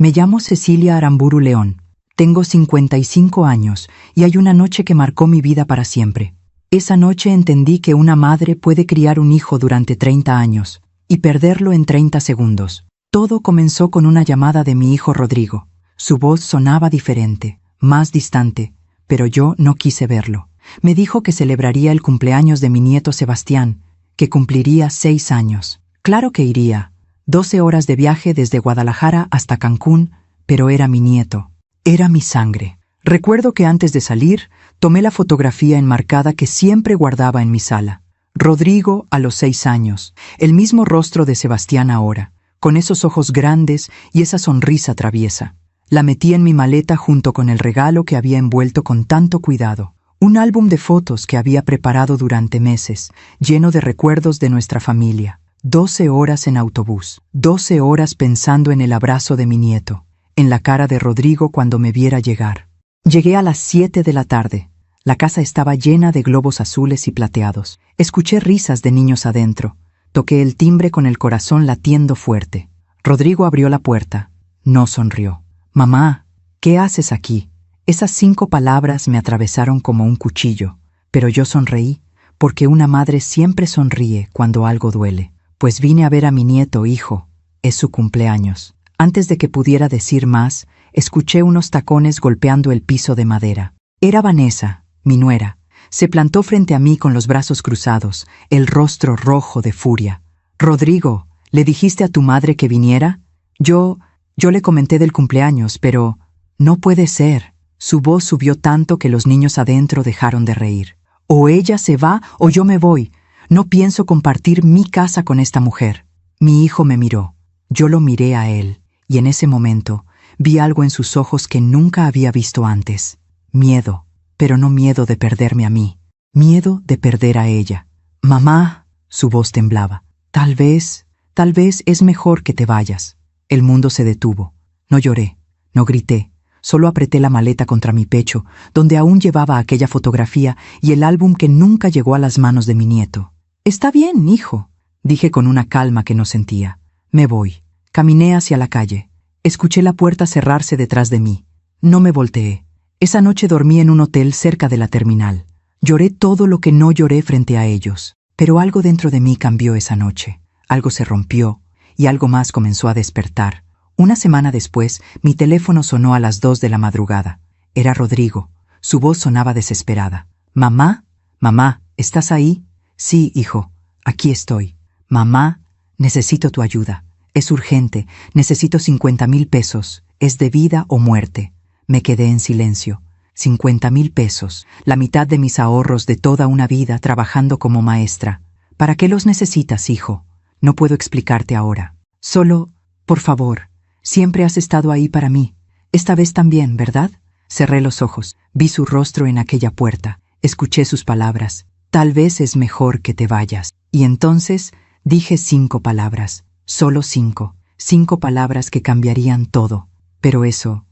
Me llamo Cecilia Aramburu León. Tengo 55 años y hay una noche que marcó mi vida para siempre. Esa noche entendí que una madre puede criar un hijo durante 30 años y perderlo en 30 segundos. Todo comenzó con una llamada de mi hijo Rodrigo. Su voz sonaba diferente, más distante, pero yo no quise verlo. Me dijo que celebraría el cumpleaños de mi nieto Sebastián, que cumpliría 6 años. Claro que iría. 12 horas de viaje desde Guadalajara hasta Cancún, pero era mi nieto. Era mi sangre. Recuerdo que antes de salir, tomé la fotografía enmarcada que siempre guardaba en mi sala. Rodrigo a los 6 años, el mismo rostro de Sebastián ahora, con esos ojos grandes y esa sonrisa traviesa. La metí en mi maleta junto con el regalo que había envuelto con tanto cuidado. Un álbum de fotos que había preparado durante meses, lleno de recuerdos de nuestra familia. 12 horas en autobús, 12 horas pensando en el abrazo de mi nieto, en la cara de Rodrigo cuando me viera llegar. Llegué a las 7 de la tarde. La casa estaba llena de globos azules y plateados. Escuché risas de niños adentro. Toqué el timbre con el corazón latiendo fuerte. Rodrigo abrió la puerta. No sonrió. «Mamá, ¿qué haces aquí?» Esas 5 palabras me atravesaron como un cuchillo, pero yo sonreí, porque una madre siempre sonríe cuando algo duele. Pues vine a ver a mi nieto, hijo. Es su cumpleaños. Antes de que pudiera decir más, escuché unos tacones golpeando el piso de madera. Era Vanessa, mi nuera. Se plantó frente a mí con los brazos cruzados, el rostro rojo de furia. «Rodrigo, ¿le dijiste a tu madre que viniera?» Yo le comenté del cumpleaños, pero no puede ser. Su voz subió tanto que los niños adentro dejaron de reír. «O ella se va o yo me voy. No pienso compartir mi casa con esta mujer». Mi hijo me miró. Yo lo miré a él, y en ese momento vi algo en sus ojos que nunca había visto antes. Miedo, pero no miedo de perderme a mí. Miedo de perder a ella. «Mamá», su voz temblaba. Tal vez es mejor que te vayas». El mundo se detuvo. No lloré, no grité. Solo apreté la maleta contra mi pecho, donde aún llevaba aquella fotografía y el álbum que nunca llegó a las manos de mi nieto. «Está bien, hijo», dije con una calma que no sentía. «Me voy». Caminé hacia la calle. Escuché la puerta cerrarse detrás de mí. No me volteé. Esa noche dormí en un hotel cerca de la terminal. Lloré todo lo que no lloré frente a ellos. Pero algo dentro de mí cambió esa noche. Algo se rompió y algo más comenzó a despertar. Una semana después, mi teléfono sonó a las 2 de la madrugada. Era Rodrigo. Su voz sonaba desesperada. «Mamá, mamá, ¿estás ahí?» «Sí, hijo, aquí estoy». «Mamá, necesito tu ayuda. Es urgente, necesito 50,000 pesos. Es de vida o muerte». Me quedé en silencio. 50,000 pesos, la mitad de mis ahorros de toda una vida trabajando como maestra. «¿Para qué los necesitas, hijo?» «No puedo explicarte ahora. Solo, por favor, siempre has estado ahí para mí. Esta vez también, ¿verdad?» Cerré los ojos, vi su rostro en aquella puerta, escuché sus palabras. «Tal vez es mejor que te vayas». Y entonces dije 5 palabras, solo 5. 5 palabras que cambiarían todo. Pero eso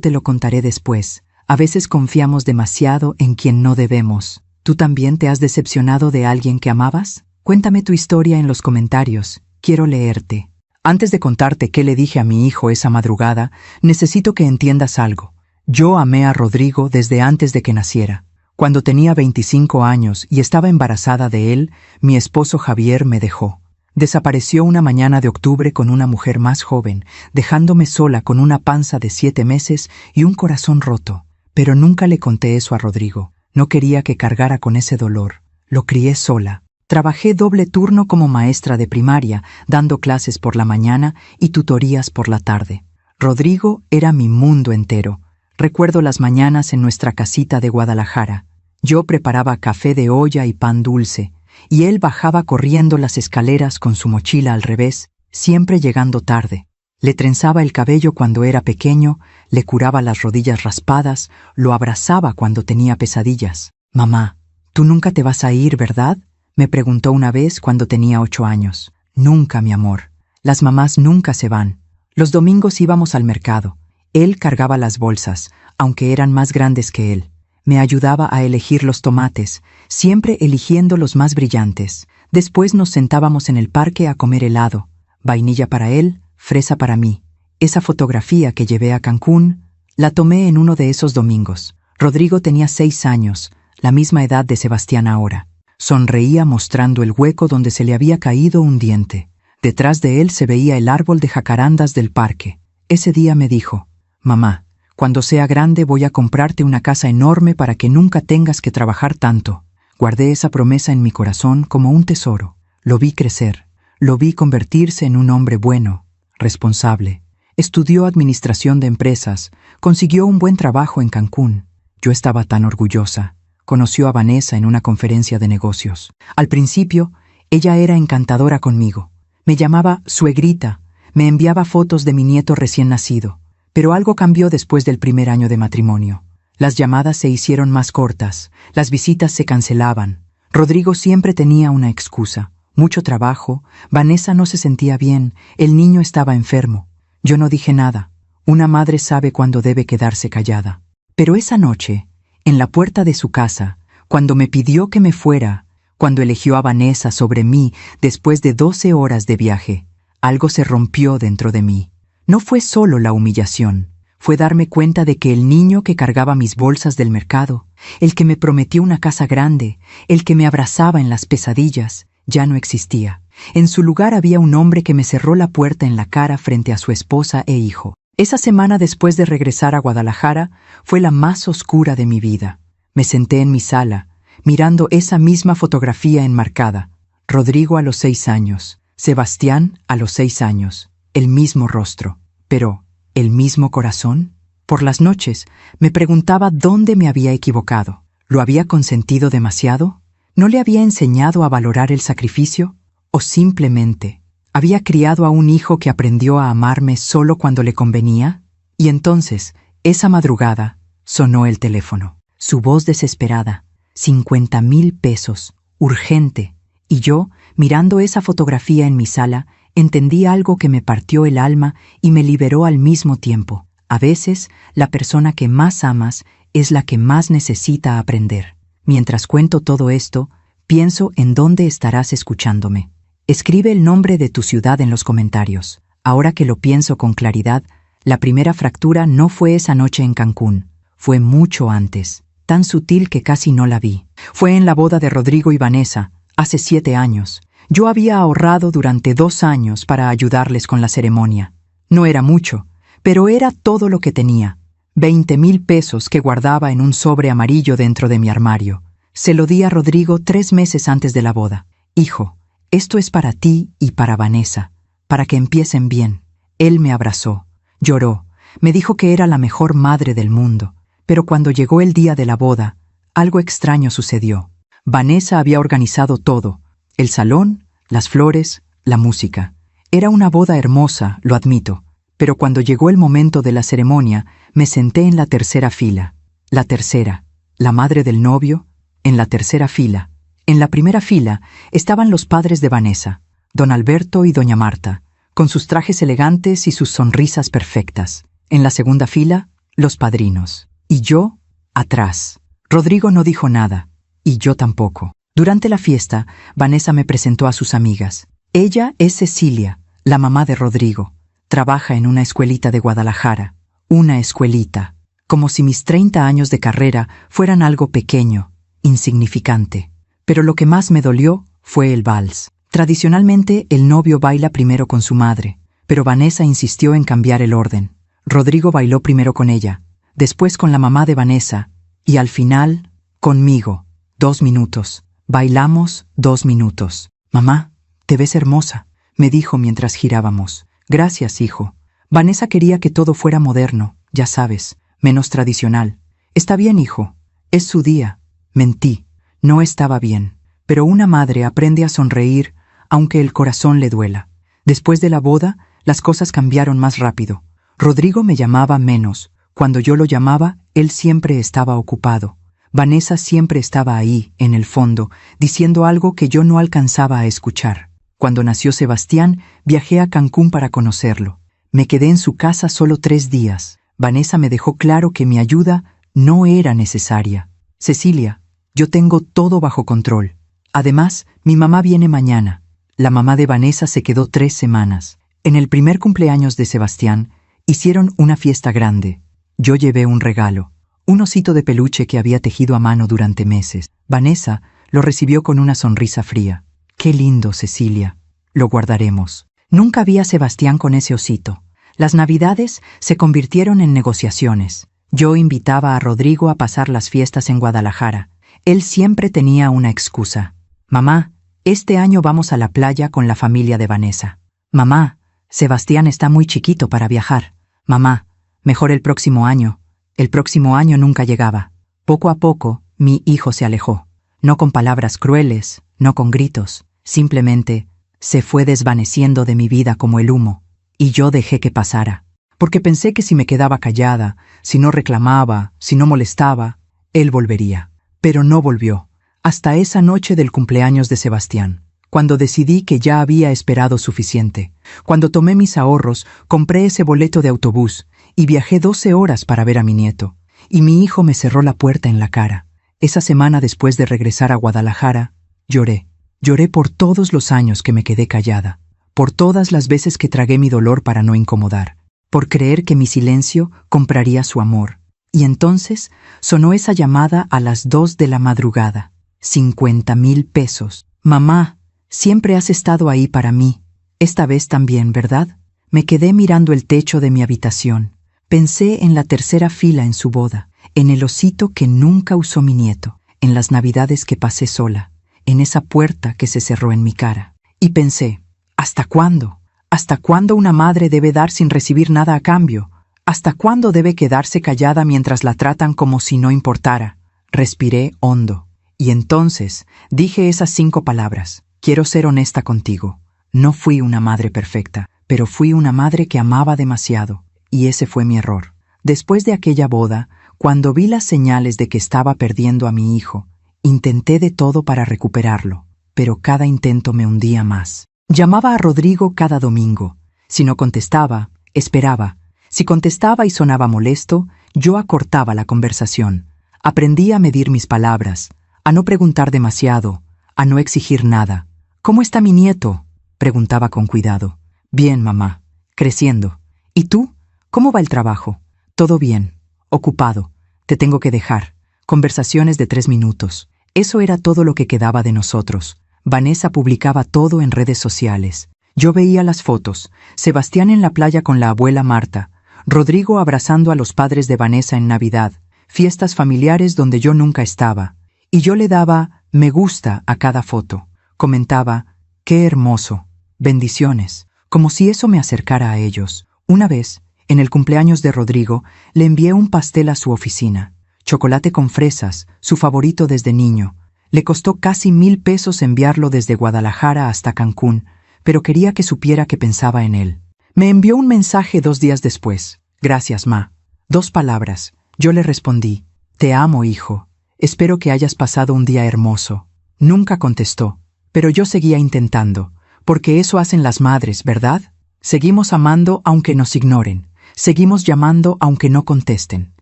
te lo contaré después. A veces confiamos demasiado en quien no debemos. ¿Tú también te has decepcionado de alguien que amabas? Cuéntame tu historia en los comentarios. Quiero leerte. Antes de contarte qué le dije a mi hijo esa madrugada, necesito que entiendas algo. Yo amé a Rodrigo desde antes de que naciera. Cuando tenía 25 años y estaba embarazada de él, mi esposo Javier me dejó. Desapareció una mañana de octubre con una mujer más joven, dejándome sola con una panza de 7 meses y un corazón roto. Pero nunca le conté eso a Rodrigo. No quería que cargara con ese dolor. Lo crié sola. Trabajé doble turno como maestra de primaria, dando clases por la mañana y tutorías por la tarde. Rodrigo era mi mundo entero. Recuerdo las mañanas en nuestra casita de Guadalajara. Yo preparaba café de olla y pan dulce, y él bajaba corriendo las escaleras con su mochila al revés, siempre llegando tarde. Le trenzaba el cabello cuando era pequeño, le curaba las rodillas raspadas, lo abrazaba cuando tenía pesadillas. «Mamá, tú nunca te vas a ir, ¿verdad?», me preguntó una vez cuando tenía 8 años. «Nunca, mi amor. Las mamás nunca se van». Los domingos íbamos al mercado. Él cargaba las bolsas, aunque eran más grandes que él. Me ayudaba a elegir los tomates, siempre eligiendo los más brillantes. Después nos sentábamos en el parque a comer helado. Vainilla para él, fresa para mí. Esa fotografía que llevé a Cancún, la tomé en uno de esos domingos. Rodrigo tenía 6 años, la misma edad de Sebastián ahora. Sonreía mostrando el hueco donde se le había caído un diente. Detrás de él se veía el árbol de jacarandas del parque. Ese día me dijo: «Mamá, cuando sea grande voy a comprarte una casa enorme para que nunca tengas que trabajar tanto». Guardé esa promesa en mi corazón como un tesoro. Lo vi crecer, lo vi convertirse en un hombre bueno, responsable. Estudió administración de empresas, consiguió un buen trabajo en Cancún. Yo estaba tan orgullosa. Conoció a Vanessa en una conferencia de negocios. Al principio, ella era encantadora conmigo. Me llamaba suegrita, me enviaba fotos de mi nieto recién nacido. Pero algo cambió después del primer año de matrimonio. Las llamadas se hicieron más cortas, las visitas se cancelaban. Rodrigo siempre tenía una excusa: mucho trabajo, Vanessa no se sentía bien, el niño estaba enfermo. Yo no dije nada. Una madre sabe cuándo debe quedarse callada. Pero esa noche, en la puerta de su casa, cuando me pidió que me fuera, cuando eligió a Vanessa sobre mí después de 12 horas de viaje, algo se rompió dentro de mí. No fue solo la humillación, fue darme cuenta de que el niño que cargaba mis bolsas del mercado, el que me prometió una casa grande, el que me abrazaba en las pesadillas, ya no existía. En su lugar había un hombre que me cerró la puerta en la cara frente a su esposa e hijo. Esa semana después de regresar a Guadalajara fue la más oscura de mi vida. Me senté en mi sala, mirando esa misma fotografía enmarcada. Rodrigo a los 6 años, Sebastián a los 6 años, el mismo rostro, pero ¿el mismo corazón? Por las noches me preguntaba dónde me había equivocado. ¿Lo había consentido demasiado? ¿No le había enseñado a valorar el sacrificio? ¿O simplemente había criado a un hijo que aprendió a amarme solo cuando le convenía? Y entonces, esa madrugada, sonó el teléfono. Su voz desesperada: 50,000 pesos, urgente. Y yo, mirando esa fotografía en mi sala, entendí algo que me partió el alma y me liberó al mismo tiempo. A veces, la persona que más amas es la que más necesita aprender. Mientras cuento todo esto, pienso en dónde estarás escuchándome. Escribe el nombre de tu ciudad en los comentarios. Ahora que lo pienso con claridad, la primera fractura no fue esa noche en Cancún, fue mucho antes, tan sutil que casi no la vi. Fue en la boda de Rodrigo y Vanessa, hace 7 años. Yo había ahorrado durante 2 años para ayudarles con la ceremonia. No era mucho, pero era todo lo que tenía. 20,000 pesos que guardaba en un sobre amarillo dentro de mi armario. Se lo di a Rodrigo 3 meses antes de la boda. Hijo, esto es para ti y para Vanessa, para que empiecen bien. Él me abrazó, lloró, me dijo que era la mejor madre del mundo. Pero cuando llegó el día de la boda, algo extraño sucedió. Vanessa había organizado todo: el salón, las flores, la música. Era una boda hermosa, lo admito, pero cuando llegó el momento de la ceremonia, me senté en la tercera fila. La tercera, la madre del novio, en la tercera fila. En la primera fila estaban los padres de Vanessa, don Alberto y doña Marta, con sus trajes elegantes y sus sonrisas perfectas. En la segunda fila, los padrinos. Y yo, atrás. Rodrigo no dijo nada, y yo tampoco. Durante la fiesta, Vanessa me presentó a sus amigas. Ella es Cecilia, la mamá de Rodrigo. Trabaja en una escuelita de Guadalajara. Una escuelita. Como si mis 30 años de carrera fueran algo pequeño, insignificante. Pero lo que más me dolió fue el vals. Tradicionalmente, el novio baila primero con su madre, pero Vanessa insistió en cambiar el orden. Rodrigo bailó primero con ella, después con la mamá de Vanessa, y al final, conmigo. 2 minutos. Bailamos 2 minutos. «Mamá, te ves hermosa», me dijo mientras girábamos. «Gracias, hijo». Vanessa quería que todo fuera moderno, ya sabes, menos tradicional. «Está bien, hijo. Es su día». Mentí. No estaba bien. Pero una madre aprende a sonreír aunque el corazón le duela. Después de la boda, las cosas cambiaron más rápido. Rodrigo me llamaba menos. Cuando yo lo llamaba, él siempre estaba ocupado. Vanessa siempre estaba ahí, en el fondo, diciendo algo que yo no alcanzaba a escuchar. Cuando nació Sebastián, viajé a Cancún para conocerlo. Me quedé en su casa solo 3 días. Vanessa me dejó claro que mi ayuda no era necesaria. «Cecilia, yo tengo todo bajo control. Además, mi mamá viene mañana». La mamá de Vanessa se quedó 3 semanas. En el primer cumpleaños de Sebastián, Hicieron una fiesta grande. Yo llevé un regalo, un osito de peluche que había tejido a mano durante meses. Vanessa lo recibió con una sonrisa fría. «Qué lindo, Cecilia. Lo guardaremos». Nunca vi a Sebastián con ese osito. Las Navidades se convirtieron en negociaciones. Yo invitaba a Rodrigo a pasar las fiestas en Guadalajara. Él siempre tenía una excusa. «Mamá, este año vamos a la playa con la familia de Vanessa». «Mamá, Sebastián está muy chiquito para viajar». «Mamá, mejor el próximo año». El próximo año nunca llegaba. Poco a poco, mi hijo se alejó. No con palabras crueles, no con gritos. Simplemente se fue desvaneciendo de mi vida como el humo. Y yo dejé que pasara. Porque pensé que si me quedaba callada, si no reclamaba, si no molestaba, él volvería. Pero no volvió. Hasta esa noche del cumpleaños de Sebastián, cuando decidí que ya había esperado suficiente. Cuando tomé mis ahorros, compré ese boleto de autobús y viajé 12 horas para ver a mi nieto. Y mi hijo me cerró la puerta en la cara. Esa semana después de regresar a Guadalajara, lloré. Lloré por todos los años que me quedé callada, por todas las veces que tragué mi dolor para no incomodar, por creer que mi silencio compraría su amor. Y entonces sonó esa llamada a las 2 de la madrugada. 50,000 pesos. «Mamá, siempre has estado ahí para mí. Esta vez también, ¿verdad?» Me quedé mirando el techo de mi habitación. Pensé en la tercera fila en su boda, en el osito que nunca usó mi nieto, en las Navidades que pasé sola, en esa puerta que se cerró en mi cara. Y pensé, ¿hasta cuándo? ¿Hasta cuándo una madre debe dar sin recibir nada a cambio? ¿Hasta cuándo debe quedarse callada mientras la tratan como si no importara? Respiré hondo. Y entonces dije esas 5 palabras. Quiero ser honesta contigo. No fui una madre perfecta, pero fui una madre que amaba demasiado. Y ese fue mi error. Después de aquella boda, cuando vi las señales de que estaba perdiendo a mi hijo, intenté de todo para recuperarlo, pero cada intento me hundía más. Llamaba a Rodrigo cada domingo. Si no contestaba, esperaba. Si contestaba y sonaba molesto, yo acortaba la conversación. Aprendí a medir mis palabras, a no preguntar demasiado, a no exigir nada. «¿Cómo está mi nieto?», preguntaba con cuidado. «Bien, mamá. Creciendo. ¿Y tú? ¿Cómo va el trabajo?» «Todo bien. Ocupado. Te tengo que dejar». Conversaciones de 3 minutos. Eso era todo lo que quedaba de nosotros. Vanessa publicaba todo en redes sociales. Yo veía las fotos. Sebastián en la playa con la abuela Marta. Rodrigo abrazando a los padres de Vanessa en Navidad. Fiestas familiares donde yo nunca estaba. Y yo le daba me gusta a cada foto. Comentaba, «Qué hermoso. Bendiciones». Como si eso me acercara a ellos. Una vez, en el cumpleaños de Rodrigo, le envié un pastel a su oficina. Chocolate con fresas, su favorito desde niño. Le costó casi 1,000 pesos enviarlo desde Guadalajara hasta Cancún, pero quería que supiera que pensaba en él. Me envió un mensaje 2 días después. «Gracias, ma». 2 palabras. Yo le respondí, «Te amo, hijo. Espero que hayas pasado un día hermoso». Nunca contestó, pero yo seguía intentando, porque eso hacen las madres, ¿verdad? Seguimos amando aunque nos ignoren. Seguimos llamando aunque no contesten.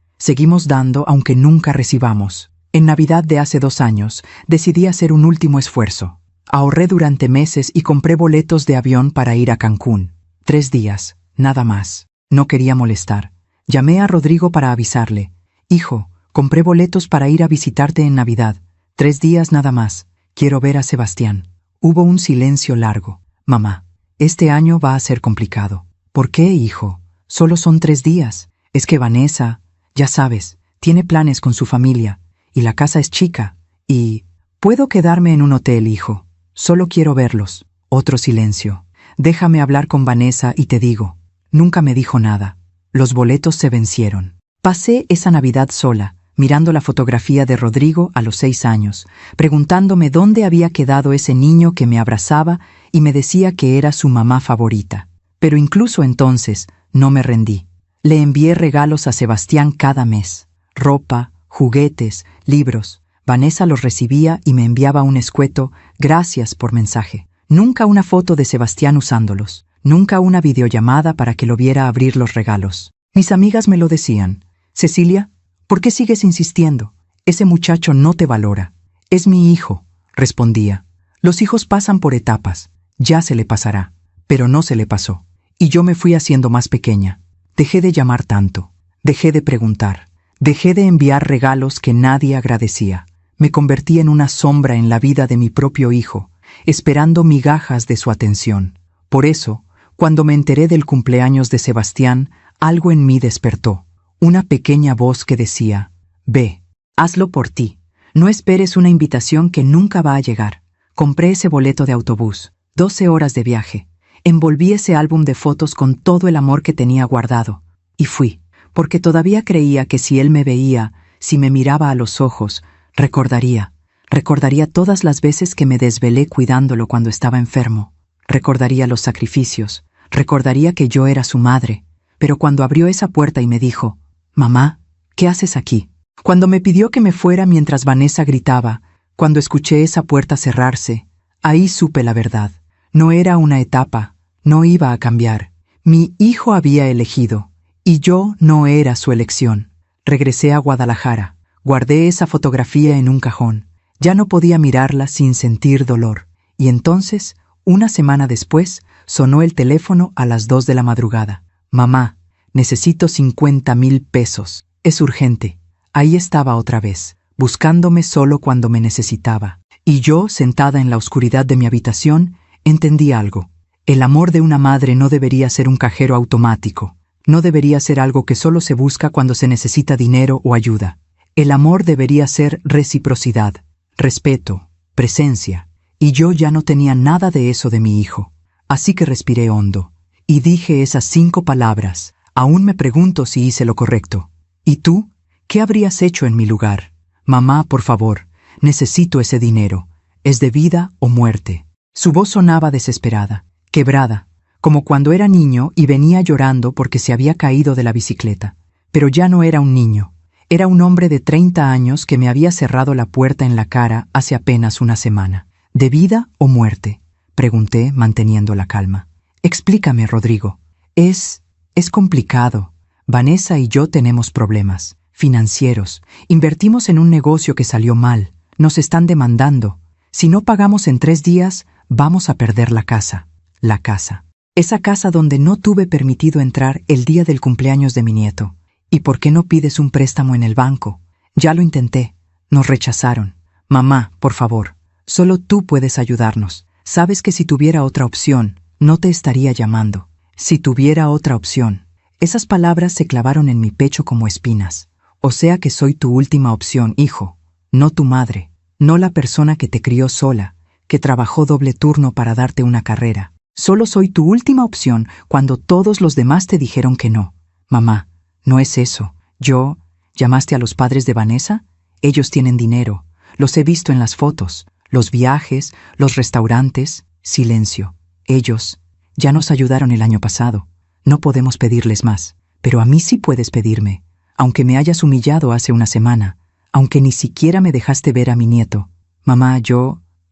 Seguimos dando aunque nunca recibamos. En Navidad de hace 2 años, decidí hacer un último esfuerzo. Ahorré durante meses y compré boletos de avión para ir a Cancún. 3 días, nada más. No quería molestar. Llamé a Rodrigo para avisarle. «Hijo, compré boletos para ir a visitarte en Navidad. 3 días nada más. Quiero ver a Sebastián». Hubo un silencio largo. «Mamá, este año va a ser complicado». «¿Por qué, hijo? Solo son 3 días. Es que Vanessa, ya sabes, tiene planes con su familia, y la casa es chica, y... Puedo quedarme en un hotel, hijo. Solo quiero verlos». Otro silencio. «Déjame hablar con Vanessa y te digo». Nunca me dijo nada. Los boletos se vencieron. Pasé esa Navidad sola, mirando la fotografía de Rodrigo a los 6 años, preguntándome dónde había quedado ese niño que me abrazaba y me decía que era su mamá favorita. Pero incluso entonces no me rendí. Le envié regalos a Sebastián cada mes. Ropa, juguetes, libros. Vanessa los recibía y me enviaba un escueto «gracias» por mensaje. Nunca una foto de Sebastián usándolos. Nunca una videollamada para que lo viera abrir los regalos. Mis amigas me lo decían. «Cecilia, ¿por qué sigues insistiendo? Ese muchacho no te valora». «Es mi hijo», respondía. «Los hijos pasan por etapas. Ya se le pasará». Pero no se le pasó. Y yo me fui haciendo más pequeña. Dejé de llamar tanto, dejé de preguntar, dejé de enviar regalos que nadie agradecía. Me convertí en una sombra en la vida de mi propio hijo, esperando migajas de su atención. Por eso, cuando me enteré del cumpleaños de Sebastián, algo en mí despertó. Una pequeña voz que decía: ve, hazlo por ti. No esperes una invitación que nunca va a llegar. Compré ese boleto de autobús, 12 horas de viaje. Envolví ese álbum de fotos con todo el amor que tenía guardado. Y fui, porque todavía creía que si él me veía, si me miraba a los ojos, recordaría todas las veces que me desvelé cuidándolo cuando estaba enfermo. Recordaría los sacrificios, recordaría que yo era su madre. Pero cuando abrió esa puerta y me dijo: mamá, ¿qué haces aquí? Cuando me pidió que me fuera mientras Vanessa gritaba, cuando escuché esa puerta cerrarse, ahí supe la verdad. No era una etapa, no iba a cambiar. Mi hijo había elegido, y yo no era su elección. Regresé a Guadalajara, guardé esa fotografía en un cajón. Ya no podía mirarla sin sentir dolor. Y entonces, una semana después, sonó el teléfono a las 2 de la madrugada. Mamá, necesito 50,000 pesos. Es urgente. Ahí estaba otra vez, buscándome solo cuando me necesitaba. Y yo, sentada en la oscuridad de mi habitación, entendí algo. El amor de una madre no debería ser un cajero automático. No debería ser algo que solo se busca cuando se necesita dinero o ayuda. El amor debería ser reciprocidad, respeto, presencia. Y yo ya no tenía nada de eso de mi hijo. Así que respiré hondo y dije esas 5 palabras. Aún me pregunto si hice lo correcto. ¿Y tú? ¿Qué habrías hecho en mi lugar? Mamá, por favor, necesito ese dinero. Es de vida o muerte. Su voz sonaba desesperada, quebrada, como cuando era niño y venía llorando porque se había caído de la bicicleta. Pero ya no era un niño. Era un hombre de 30 años que me había cerrado la puerta en la cara hace apenas una semana. ¿De vida o muerte?, pregunté, manteniendo la calma. Explícame, Rodrigo. Es complicado. Vanessa y yo tenemos problemas financieros. Invertimos en un negocio que salió mal. Nos están demandando. Si no pagamos en 3 días, vamos a perder la casa. La casa. Esa casa donde no tuve permitido entrar el día del cumpleaños de mi nieto. ¿Y por qué no pides un préstamo en el banco? Ya lo intenté. Nos rechazaron. Mamá, por favor, solo tú puedes ayudarnos. Sabes que si tuviera otra opción, no te estaría llamando. Si tuviera otra opción. Esas palabras se clavaron en mi pecho como espinas. O sea que soy tu última opción, hijo. No tu madre. No la persona que te crió sola, que trabajó doble turno para darte una carrera. Solo soy tu última opción cuando todos los demás te dijeron que no. Mamá, no es eso. ¿Llamaste a los padres de Vanessa? Ellos tienen dinero. Los he visto en las fotos. Los viajes, los restaurantes. Silencio. Ellos ya nos ayudaron el año pasado. No podemos pedirles más. Pero a mí sí puedes pedirme. Aunque me hayas humillado hace una semana. Aunque ni siquiera me dejaste ver a mi nieto. Mamá,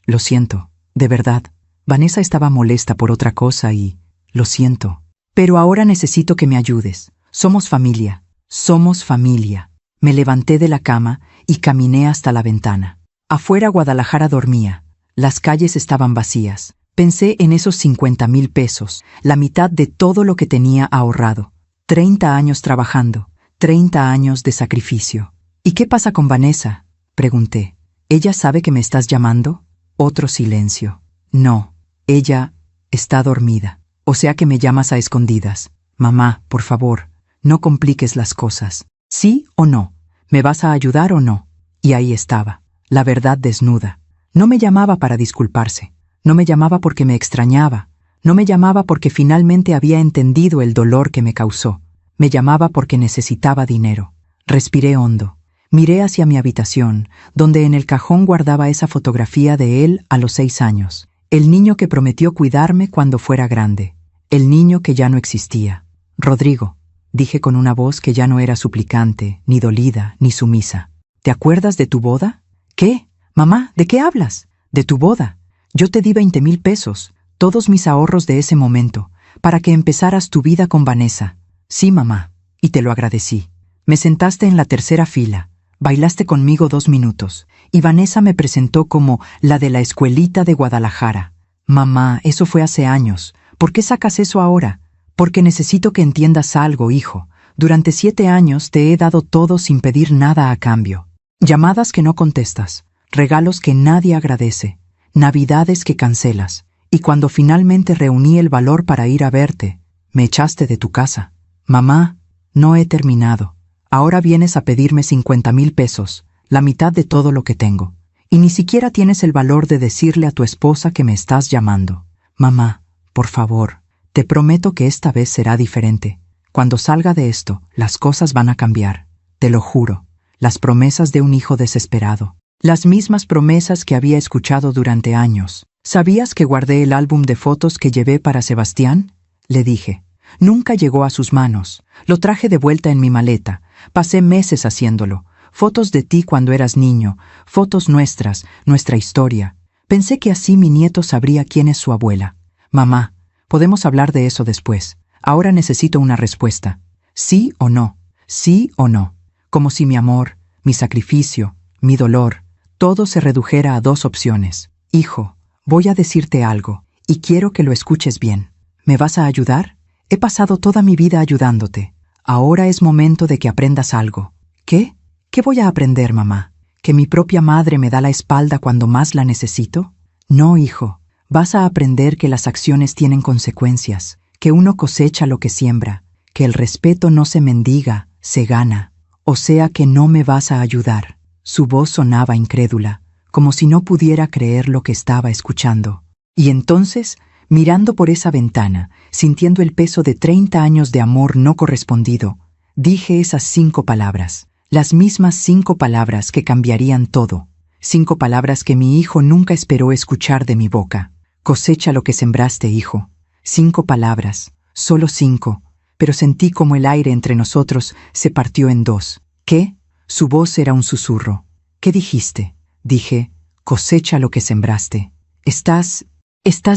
lo siento. De verdad. Vanessa estaba molesta por otra cosa y... Lo siento. Pero ahora necesito que me ayudes. Somos familia. Somos familia. Me levanté de la cama y caminé hasta la ventana. Afuera Guadalajara dormía. Las calles estaban vacías. Pensé en esos 50,000 pesos, la mitad de todo lo que tenía ahorrado. 30 años trabajando, 30 años de sacrificio. ¿Y qué pasa con Vanessa?, pregunté. ¿Ella sabe que me estás llamando? Otro silencio. No, ella está dormida. O sea que me llamas a escondidas. Mamá, por favor, no compliques las cosas. ¿Sí o no? ¿Me vas a ayudar o no? Y ahí estaba, la verdad desnuda. No me llamaba para disculparse. No me llamaba porque me extrañaba. No me llamaba porque finalmente había entendido el dolor que me causó. Me llamaba porque necesitaba dinero. Respiré hondo. Miré hacia mi habitación, donde en el cajón guardaba esa fotografía de él a los 6 años. El niño que prometió cuidarme cuando fuera grande. El niño que ya no existía. Rodrigo, dije con una voz que ya no era suplicante, ni dolida, ni sumisa. ¿Te acuerdas de tu boda? ¿Qué? Mamá, ¿de qué hablas? De tu boda. Yo te di 20,000 pesos, todos mis ahorros de ese momento, para que empezaras tu vida con Vanessa. Sí, mamá, y te lo agradecí. Me sentaste en la tercera fila, bailaste conmigo 2 minutos, y Vanessa me presentó como la de la escuelita de Guadalajara. Mamá, eso fue hace años. ¿Por qué sacas eso ahora? Porque necesito que entiendas algo, hijo. Durante 7 años te he dado todo sin pedir nada a cambio. Llamadas que no contestas, regalos que nadie agradece, navidades que cancelas, y cuando finalmente reuní el valor para ir a verte, me echaste de tu casa. Mamá, no he terminado. Ahora vienes a pedirme 50,000 pesos, la mitad de todo lo que tengo, y ni siquiera tienes el valor de decirle a tu esposa que me estás llamando. Mamá, por favor, te prometo que esta vez será diferente. Cuando salga de esto, las cosas van a cambiar. Te lo juro. Las promesas de un hijo desesperado. Las mismas promesas que había escuchado durante años. ¿Sabías que guardé el álbum de fotos que llevé para Sebastián? Le dije. Nunca llegó a sus manos. Lo traje de vuelta en mi maleta. Pasé meses haciéndolo. Fotos de ti cuando eras niño. Fotos nuestras, nuestra historia. Pensé que así mi nieto sabría quién es su abuela. Mamá, podemos hablar de eso después. Ahora necesito una respuesta. ¿Sí o no? ¿Sí o no? Como si mi amor, mi sacrificio, mi dolor, todo se redujera a 2 opciones. Hijo, voy a decirte algo, y quiero que lo escuches bien. ¿Me vas a ayudar? He pasado toda mi vida ayudándote. Ahora es momento de que aprendas algo. ¿Qué? ¿Qué voy a aprender, mamá? ¿Que mi propia madre me da la espalda cuando más la necesito? No, hijo. Vas a aprender que las acciones tienen consecuencias, que uno cosecha lo que siembra, que el respeto no se mendiga, se gana. O sea que no me vas a ayudar. Su voz sonaba incrédula, como si no pudiera creer lo que estaba escuchando. Y entonces, mirando por esa ventana, sintiendo el peso de 30 años de amor no correspondido, dije esas 5 palabras, las mismas 5 palabras que cambiarían todo, 5 palabras que mi hijo nunca esperó escuchar de mi boca. Cosecha lo que sembraste, hijo. 5 palabras, solo 5, pero sentí como el aire entre nosotros se partió en 2. ¿Qué? Su voz era un susurro. ¿Qué dijiste? Dije, cosecha lo que sembraste. ¿Estás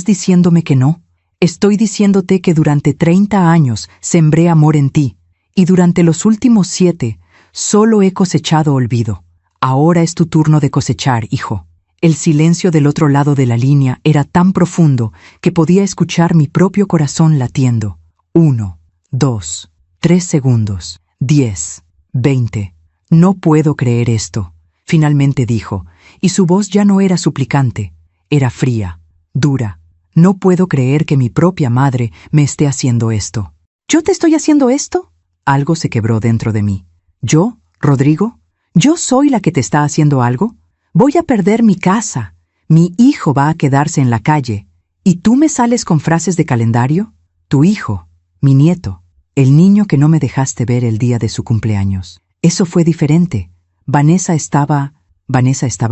diciéndome que no? Estoy diciéndote que durante 30 años sembré amor en ti, y durante los últimos 7 solo he cosechado olvido. Ahora es tu turno de cosechar, hijo. El silencio del otro lado de la línea era tan profundo que podía escuchar mi propio corazón latiendo. 1, 2, 3 segundos, 10, 20. No puedo creer esto, finalmente dijo, y su voz ya no era suplicante, era fría, dura. No puedo creer que mi propia madre me esté haciendo esto. ¿Yo te estoy haciendo esto? Algo se quebró dentro de mí. ¿Yo, Rodrigo? ¿Yo soy la que te está haciendo algo? Voy a perder mi casa. Mi hijo va a quedarse en la calle. ¿Y tú me sales con frases de calendario? Tu hijo, mi nieto, el niño que no me dejaste ver el día de su cumpleaños. Eso fue diferente. Vanessa estaba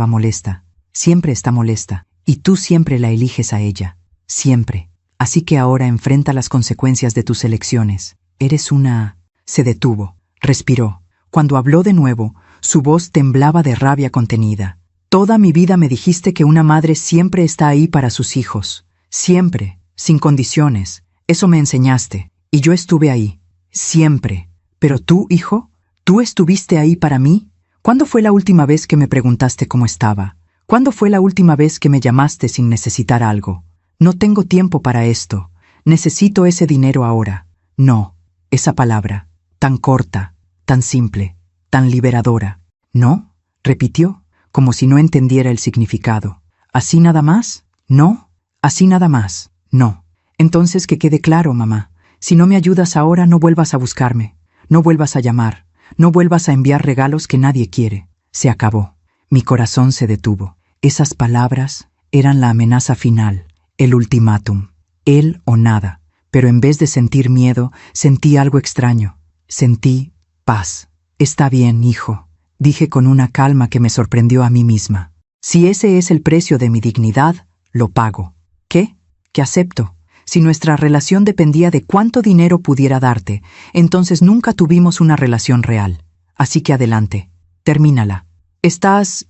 molesta. Siempre está molesta. Y tú siempre la eliges a ella. Siempre. Así que ahora enfrenta las consecuencias de tus elecciones. Eres una... Se detuvo. Respiró. Cuando habló de nuevo, su voz temblaba de rabia contenida. Toda mi vida me dijiste que una madre siempre está ahí para sus hijos. Siempre. Sin condiciones. Eso me enseñaste. Y yo estuve ahí. Siempre. Pero tú, hijo, ¿tú estuviste ahí para mí? ¿Cuándo fue la última vez que me preguntaste cómo estaba? ¿Cuándo fue la última vez que me llamaste sin necesitar algo? No tengo tiempo para esto. Necesito ese dinero ahora. No. Esa palabra. Tan corta, tan simple, tan liberadora. ¿No? Repitió, como si no entendiera el significado. ¿Así nada más? No. ¿Así nada más? No. Entonces que quede claro, mamá. Si no me ayudas ahora, no vuelvas a buscarme. No vuelvas a llamar. No vuelvas a enviar regalos que nadie quiere. Se acabó. Mi corazón se detuvo. Esas palabras eran la amenaza final, el ultimátum. Él o nada. Pero en vez de sentir miedo, sentí algo extraño. Sentí paz. Está bien, hijo, dije con una calma que me sorprendió a mí misma. Si ese es el precio de mi dignidad, lo pago. ¿Qué? ¿Qué acepto? Si nuestra relación dependía de cuánto dinero pudiera darte, entonces nunca tuvimos una relación real. Así que adelante. Termínala. Estás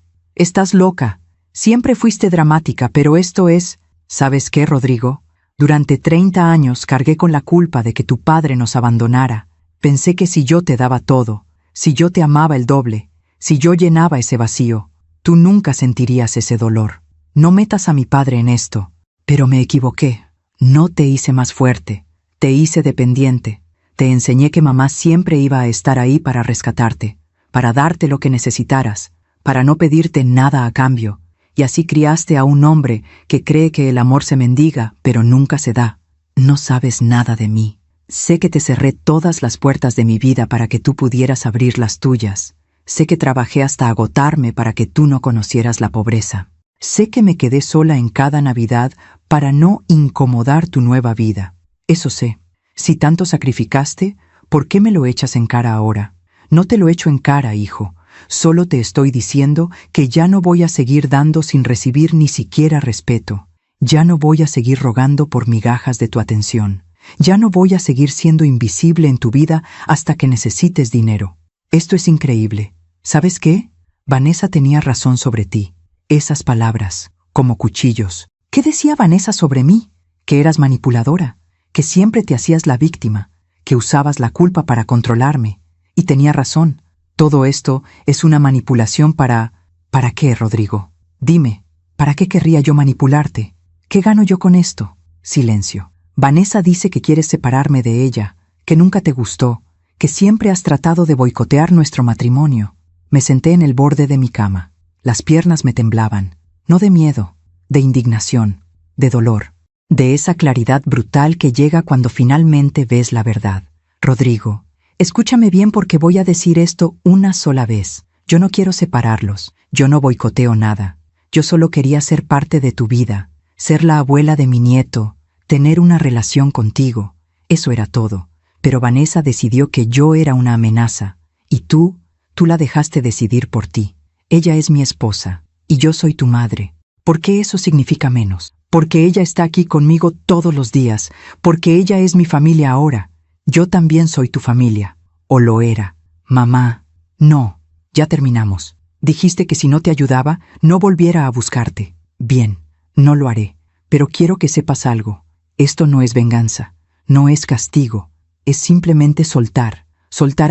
loca. Siempre fuiste dramática, pero esto es... ¿Sabes qué, Rodrigo? Durante 30 años cargué con la culpa de que tu padre nos abandonara. Pensé que si yo te daba todo, si yo te amaba el doble, si yo llenaba ese vacío, tú nunca sentirías ese dolor. No metas a mi padre en esto. Pero me equivoqué. No te hice más fuerte. Te hice dependiente. Te enseñé que mamá siempre iba a estar ahí para rescatarte, para darte lo que necesitaras, para no pedirte nada a cambio. Y así criaste a un hombre que cree que el amor se mendiga, pero nunca se da. No sabes nada de mí. Sé que te cerré todas las puertas de mi vida para que tú pudieras abrir las tuyas. Sé que trabajé hasta agotarme para que tú no conocieras la pobreza. Sé que me quedé sola en cada Navidad para no incomodar tu nueva vida. Eso sé. Si tanto sacrificaste, ¿por qué me lo echas en cara ahora? No te lo echo en cara, hijo. Solo te estoy diciendo que ya no voy a seguir dando sin recibir ni siquiera respeto. Ya no voy a seguir rogando por migajas de tu atención. Ya no voy a seguir siendo invisible en tu vida hasta que necesites dinero. Esto es increíble. ¿Sabes qué? Vanessa tenía razón sobre ti. Esas palabras, como cuchillos. ¿Qué decía Vanessa sobre mí? Que eras manipuladora, que siempre te hacías la víctima, que usabas la culpa para controlarme. Y tenía razón. Todo esto es una manipulación para... ¿Para qué, Rodrigo? Dime, ¿para qué querría yo manipularte? ¿Qué gano yo con esto? Silencio. Vanessa dice que quieres separarme de ella, que nunca te gustó, que siempre has tratado de boicotear nuestro matrimonio. Me senté en el borde de mi cama. Las piernas me temblaban, no de miedo, de indignación, de dolor, de esa claridad brutal que llega cuando finalmente ves la verdad. Rodrigo, escúchame bien porque voy a decir esto una sola vez. Yo no quiero separarlos, yo no boicoteo nada. Yo solo quería ser parte de tu vida, ser la abuela de mi nieto, tener una relación contigo. Eso era todo. Pero Vanessa decidió que yo era una amenaza, y tú la dejaste decidir por ti. Ella es mi esposa, y yo soy tu madre. ¿Por qué eso significa menos? Porque ella está aquí conmigo todos los días, porque ella es mi familia ahora. Yo también soy tu familia, o lo era. Mamá, no, ya terminamos. Dijiste que si no te ayudaba, no volviera a buscarte. Bien, no lo haré, pero quiero que sepas algo. Esto no es venganza, no es castigo, es simplemente soltar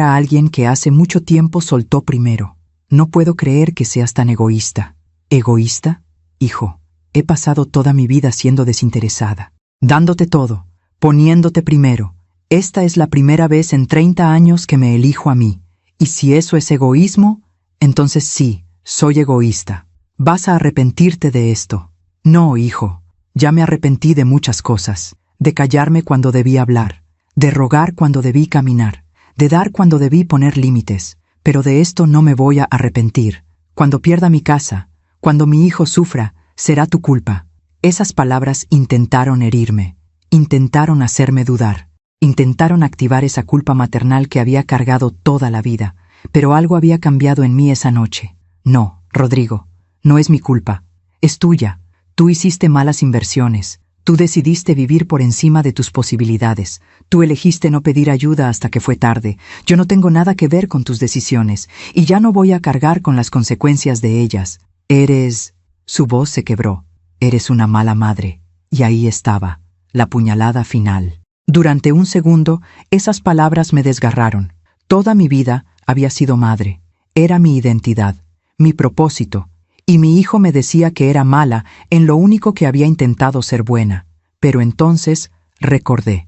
a alguien que hace mucho tiempo soltó primero. No puedo creer que seas tan egoísta. ¿Egoísta? Hijo, he pasado toda mi vida siendo desinteresada, dándote todo, poniéndote primero. Esta es la primera vez en 30 años que me elijo a mí. Y si eso es egoísmo, entonces sí, soy egoísta. Vas a arrepentirte de esto. No, hijo, ya me arrepentí de muchas cosas, de callarme cuando debí hablar, de rogar cuando debí caminar, de dar cuando debí poner límites, pero de esto no me voy a arrepentir. Cuando pierda mi casa, cuando mi hijo sufra, será tu culpa. Esas palabras intentaron herirme, intentaron hacerme dudar, intentaron activar esa culpa maternal que había cargado toda la vida, pero algo había cambiado en mí esa noche. No, Rodrigo, no es mi culpa, es tuya. Tú hiciste malas inversiones, tú decidiste vivir por encima de tus posibilidades, tú elegiste no pedir ayuda hasta que fue tarde. Yo no tengo nada que ver con tus decisiones, y ya no voy a cargar con las consecuencias de ellas. Eres... Su voz se quebró. Eres una mala madre. Y ahí estaba, la puñalada final. Durante un segundo, esas palabras me desgarraron. Toda mi vida había sido madre. Era mi identidad, mi propósito. Y mi hijo me decía que era mala en lo único que había intentado ser buena. Pero entonces recordé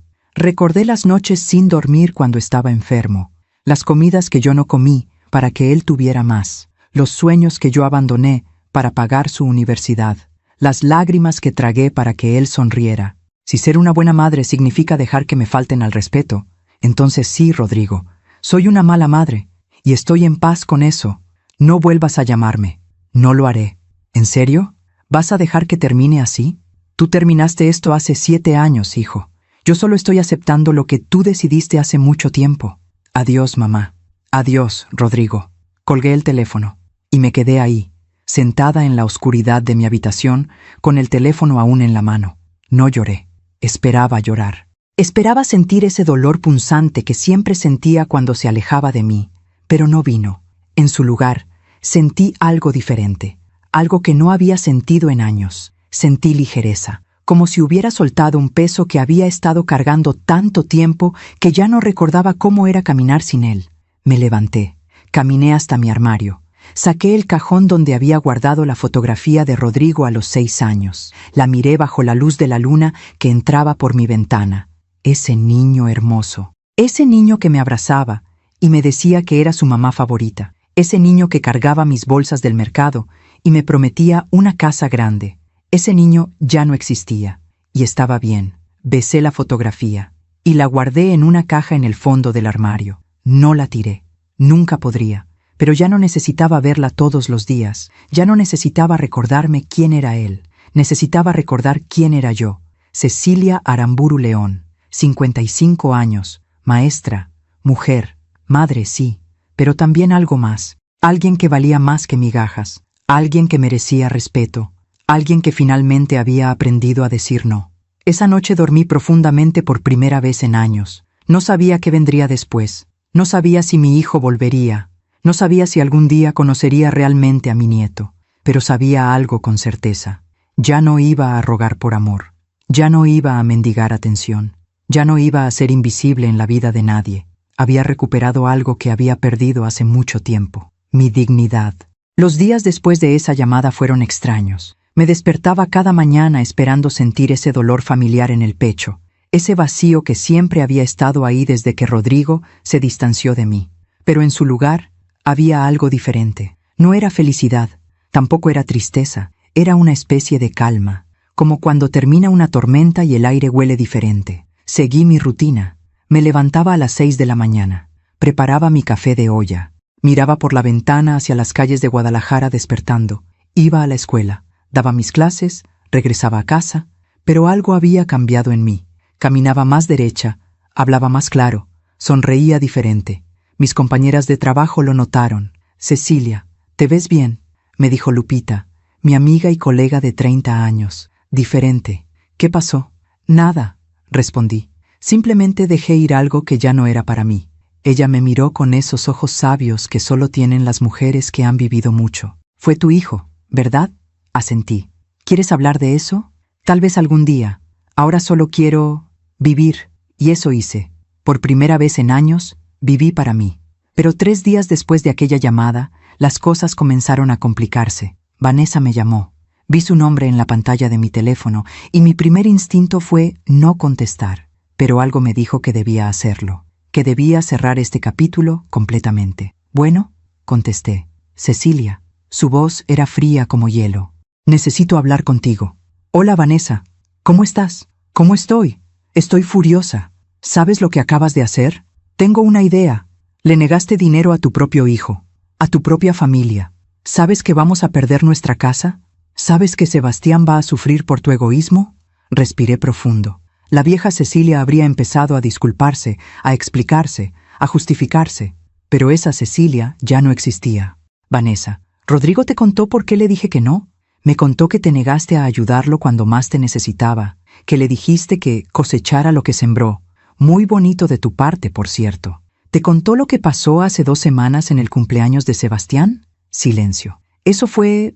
las noches sin dormir cuando estaba enfermo, las comidas que yo no comí para que él tuviera más, los sueños que yo abandoné para pagar su universidad, las lágrimas que tragué para que él sonriera. Si ser una buena madre significa dejar que me falten al respeto, entonces sí, Rodrigo, soy una mala madre, y estoy en paz con eso. No vuelvas a llamarme. No lo haré. ¿En serio? ¿Vas a dejar que termine así? Tú terminaste esto hace 7 años, hijo. Yo solo estoy aceptando lo que tú decidiste hace mucho tiempo. Adiós, mamá. Adiós, Rodrigo. Colgué el teléfono y me quedé ahí, sentada en la oscuridad de mi habitación, con el teléfono aún en la mano. No lloré. Esperaba llorar. Esperaba sentir ese dolor punzante que siempre sentía cuando se alejaba de mí, pero no vino. En su lugar, sentí algo diferente, algo que no había sentido en años. Sentí ligereza, como si hubiera soltado un peso que había estado cargando tanto tiempo que ya no recordaba cómo era caminar sin él. Me levanté, caminé hasta mi armario, saqué el cajón donde había guardado la fotografía de Rodrigo a los 6 años. La miré bajo la luz de la luna que entraba por mi ventana. ese niño hermoso, ese niño que me abrazaba y me decía que era su mamá favorita, ese niño que cargaba mis bolsas del mercado y me prometía una casa grande. Ese niño ya no existía, y estaba bien. Besé la fotografía y la guardé en una caja en el fondo del armario. No la tiré, nunca podría, pero ya no necesitaba verla todos los días, ya no necesitaba recordarme quién era él, necesitaba recordar quién era yo. Cecilia Aramburu León, 55 años, maestra, mujer, madre sí, pero también algo más, alguien que valía más que migajas, alguien que merecía respeto, alguien que finalmente había aprendido a decir no. Esa noche dormí profundamente por primera vez en años. No sabía qué vendría después. No sabía si mi hijo volvería. No sabía si algún día conocería realmente a mi nieto. Pero sabía algo con certeza. Ya no iba a rogar por amor. Ya no iba a mendigar atención. Ya no iba a ser invisible en la vida de nadie. Había recuperado algo que había perdido hace mucho tiempo. Mi dignidad. Los días después de esa llamada fueron extraños. Me despertaba cada mañana esperando sentir ese dolor familiar en el pecho, ese vacío que siempre había estado ahí desde que Rodrigo se distanció de mí. Pero en su lugar había algo diferente. No era felicidad, tampoco era tristeza, era una especie de calma, como cuando termina una tormenta y el aire huele diferente. Seguí mi rutina. Me levantaba a las 6 de la mañana, preparaba mi café de olla, miraba por la ventana hacia las calles de Guadalajara despertando, iba a la escuela. Daba mis clases, regresaba a casa, pero algo había cambiado en mí. Caminaba más derecha, hablaba más claro, sonreía diferente. Mis compañeras de trabajo lo notaron. «Cecilia, ¿te ves bien?», me dijo Lupita, mi amiga y colega de 30 años. «Diferente. ¿Qué pasó?». «Nada», respondí. «Simplemente dejé ir algo que ya no era para mí». Ella me miró con esos ojos sabios que solo tienen las mujeres que han vivido mucho. «Fue tu hijo, ¿verdad?». Asentí. «¿Quieres hablar de eso? Tal vez algún día. Ahora solo quiero vivir». Y eso hice. Por primera vez en años, viví para mí. Pero 3 días después de aquella llamada, las cosas comenzaron a complicarse. Vanessa me llamó. Vi su nombre en la pantalla de mi teléfono y mi primer instinto fue no contestar. Pero algo me dijo que debía hacerlo, que debía cerrar este capítulo completamente. «Bueno», contesté. «Cecilia». Su voz era fría como hielo. «Necesito hablar contigo». «Hola, Vanessa. ¿Cómo estás?». «¿Cómo estoy? Estoy furiosa. ¿Sabes lo que acabas de hacer? Tengo una idea. Le negaste dinero a tu propio hijo, a tu propia familia. ¿Sabes que vamos a perder nuestra casa? ¿Sabes que Sebastián va a sufrir por tu egoísmo?». Respiré profundo. La vieja Cecilia habría empezado a disculparse, a explicarse, a justificarse. Pero esa Cecilia ya no existía. «Vanessa, ¿Rodrigo te contó por qué le dije que no? Me contó que te negaste a ayudarlo cuando más te necesitaba, que le dijiste que cosechara lo que sembró. Muy bonito de tu parte, por cierto. ¿Te contó lo que pasó hace 2 semanas en el cumpleaños de Sebastián?». Silencio. «Eso fue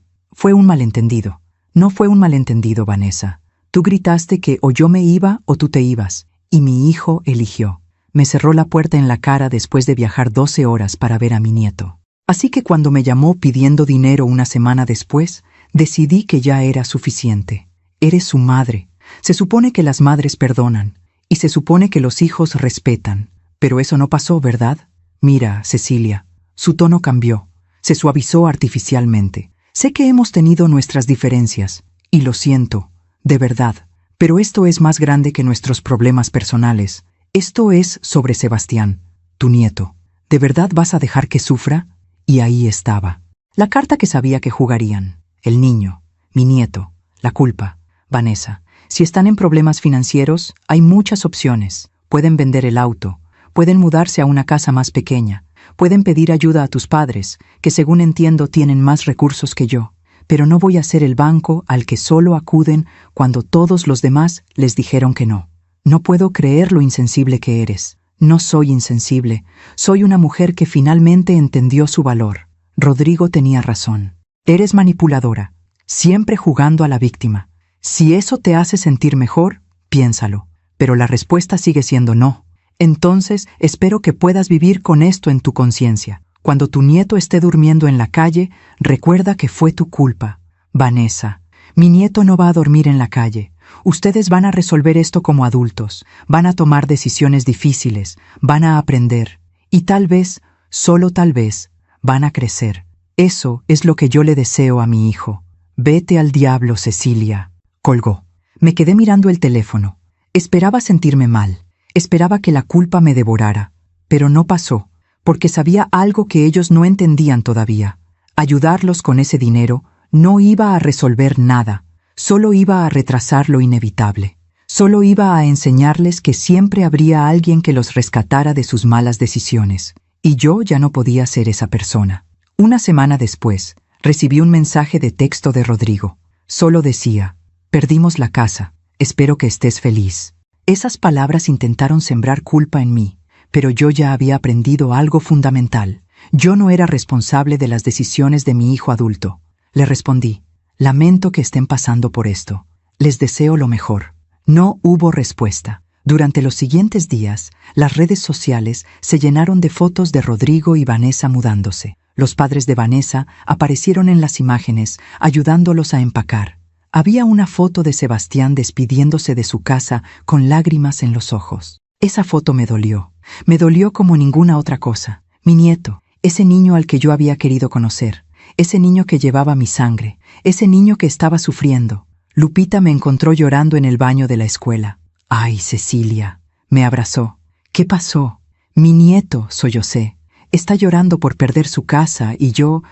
un malentendido». «No fue un malentendido, Vanessa. Tú gritaste que o yo me iba o tú te ibas, y mi hijo eligió». Me cerró la puerta en la cara después de viajar 12 horas para ver a mi nieto. Así que cuando me llamó pidiendo dinero una semana después, decidí que ya era suficiente. Eres su madre. Se supone que las madres perdonan, y se supone que los hijos respetan. Pero eso no pasó, ¿verdad? Mira, Cecilia, su tono cambió, se suavizó artificialmente. Sé que hemos tenido nuestras diferencias, y lo siento, de verdad, pero esto es más grande que nuestros problemas personales. Esto es sobre Sebastián, tu nieto. ¿De verdad vas a dejar que sufra? Y ahí estaba. La carta que sabía que jugarían. El niño, mi nieto, la culpa. Vanessa, si están en problemas financieros, hay muchas opciones. Pueden vender el auto, pueden mudarse a una casa más pequeña, pueden pedir ayuda a tus padres, que según entiendo tienen más recursos que yo. Pero no voy a ser el banco al que solo acuden cuando todos los demás les dijeron que no. No puedo creer lo insensible que eres. No soy insensible, soy una mujer que finalmente entendió su valor. Rodrigo tenía razón. Eres manipuladora, siempre jugando a la víctima. Si eso te hace sentir mejor, piénsalo. Pero la respuesta sigue siendo no. Entonces, espero que puedas vivir con esto en tu conciencia. Cuando tu nieto esté durmiendo en la calle, recuerda que fue tu culpa. Vanessa, mi nieto no va a dormir en la calle. Ustedes van a resolver esto como adultos, van a tomar decisiones difíciles, van a aprender, y tal vez, solo tal vez, van a crecer. Eso es lo que yo le deseo a mi hijo. Vete al diablo, Cecilia. Colgó. Me quedé mirando el teléfono. Esperaba sentirme mal. Esperaba que la culpa me devorara. Pero no pasó, porque sabía algo que ellos no entendían todavía. Ayudarlos con ese dinero no iba a resolver nada. Solo iba a retrasar lo inevitable. Solo iba a enseñarles que siempre habría alguien que los rescatara de sus malas decisiones. Y yo ya no podía ser esa persona. Una semana después, recibí un mensaje de texto de Rodrigo. Solo decía: perdimos la casa, espero que estés feliz. Esas palabras intentaron sembrar culpa en mí, pero yo ya había aprendido algo fundamental. Yo no era responsable de las decisiones de mi hijo adulto. Le respondí: lamento que estén pasando por esto. Les deseo lo mejor. No hubo respuesta. Durante los siguientes días, las redes sociales se llenaron de fotos de Rodrigo y Vanessa mudándose. Los padres de Vanessa aparecieron en las imágenes, ayudándolos a empacar. Había una foto de Sebastián despidiéndose de su casa con lágrimas en los ojos. Esa foto me dolió. Me dolió como ninguna otra cosa. Mi nieto, ese niño al que yo había querido conocer, ese niño que llevaba mi sangre, ese niño que estaba sufriendo. Lupita me encontró llorando en el baño de la escuela. «Ay, Cecilia», me abrazó. «¿Qué pasó?» «Mi nieto», sollocé, «está llorando por perder su casa y yo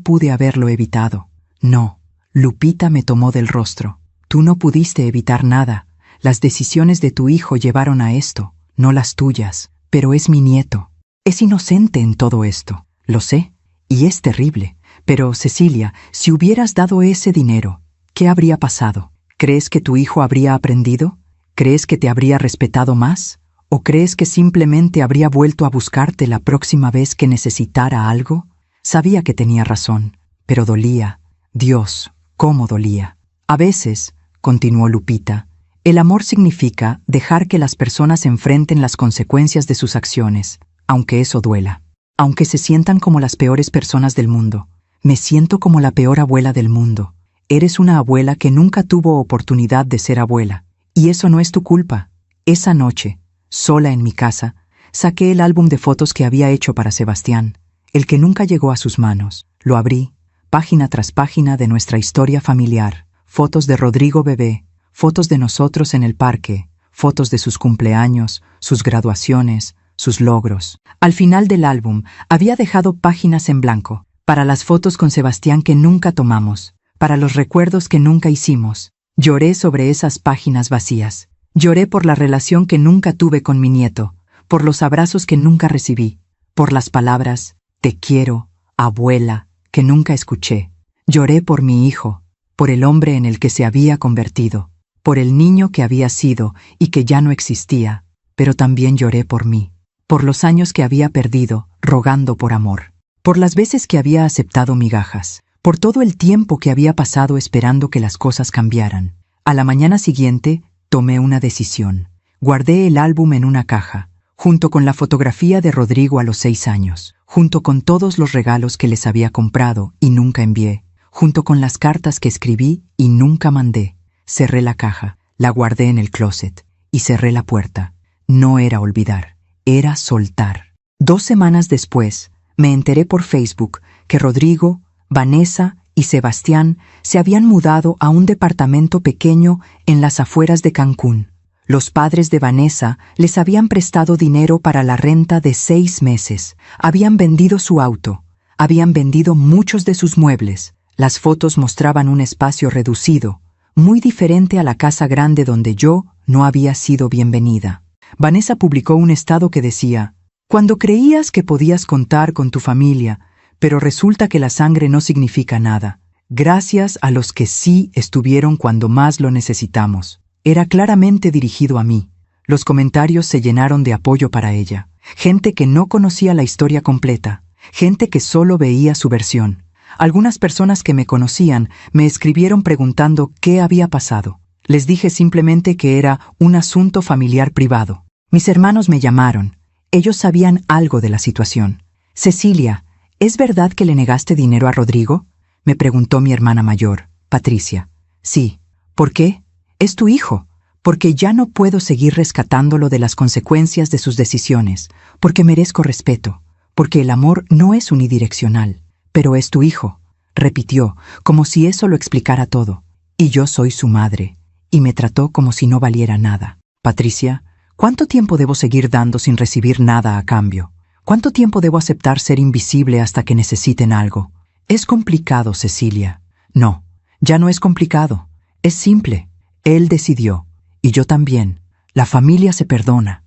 pude haberlo evitado». «No». Lupita me tomó del rostro. «Tú no pudiste evitar nada. Las decisiones de tu hijo llevaron a esto, no las tuyas. Pero es mi nieto. Es inocente en todo esto. Lo sé. Y es terrible. Pero, Cecilia, si hubieras dado ese dinero, ¿qué habría pasado? ¿Crees que tu hijo habría aprendido? ¿Crees que te habría respetado más? ¿O crees que simplemente habría vuelto a buscarte la próxima vez que necesitara algo?» Sabía que tenía razón, pero dolía. Dios, cómo dolía. A veces, continuó Lupita, el amor significa dejar que las personas enfrenten las consecuencias de sus acciones, aunque eso duela. Aunque se sientan como las peores personas del mundo. Me siento como la peor abuela del mundo. Eres una abuela que nunca tuvo oportunidad de ser abuela. Y eso no es tu culpa. Esa noche, sola en mi casa, saqué el álbum de fotos que había hecho para Sebastián, el que nunca llegó a sus manos. Lo abrí, página tras página de nuestra historia familiar, fotos de Rodrigo bebé, fotos de nosotros en el parque, fotos de sus cumpleaños, sus graduaciones, sus logros. Al final del álbum había dejado páginas en blanco, para las fotos con Sebastián que nunca tomamos, para los recuerdos que nunca hicimos. Lloré sobre esas páginas vacías. Lloré por la relación que nunca tuve con mi nieto, por los abrazos que nunca recibí, por las palabras «te quiero», «abuela», que nunca escuché. Lloré por mi hijo, por el hombre en el que se había convertido, por el niño que había sido y que ya no existía, pero también lloré por mí, por los años que había perdido rogando por amor, por las veces que había aceptado migajas, por todo el tiempo que había pasado esperando que las cosas cambiaran. A la mañana siguiente, tomé una decisión. Guardé el álbum en una caja, junto con la fotografía de Rodrigo a los 6 años, junto con todos los regalos que les había comprado y nunca envié, junto con las cartas que escribí y nunca mandé. Cerré la caja, la guardé en el closet y cerré la puerta. No era olvidar, era soltar. 2 semanas después, me enteré por Facebook que Rodrigo, Vanessa y Sebastián se habían mudado a un departamento pequeño en las afueras de Cancún. Los padres de Vanessa les habían prestado dinero para la renta de 6 meses. Habían vendido su auto. Habían vendido muchos de sus muebles. Las fotos mostraban un espacio reducido, muy diferente a la casa grande donde yo no había sido bienvenida. Vanessa publicó un estado que decía: «Cuando creías que podías contar con tu familia, pero resulta que la sangre no significa nada. Gracias a los que sí estuvieron cuando más lo necesitamos». Era claramente dirigido a mí. Los comentarios se llenaron de apoyo para ella. Gente que no conocía la historia completa. Gente que solo veía su versión. Algunas personas que me conocían me escribieron preguntando qué había pasado. Les dije simplemente que era un asunto familiar privado. Mis hermanos me llamaron. Ellos sabían algo de la situación. «Cecilia, ¿es verdad que le negaste dinero a Rodrigo?», me preguntó mi hermana mayor, Patricia. «Sí». «¿Por qué? Es tu hijo, porque ya no puedo seguir rescatándolo de las consecuencias de sus decisiones, porque merezco respeto, porque el amor no es unidireccional, pero es tu hijo, repitió, como si eso lo explicara todo. Y yo soy su madre, y me trató como si no valiera nada. Patricia, ¿cuánto tiempo debo seguir dando sin recibir nada a cambio? ¿Cuánto tiempo debo aceptar ser invisible hasta que necesiten algo? Es complicado, Cecilia. No, ya no es complicado. Es simple. Él decidió. Y yo también. La familia se perdona,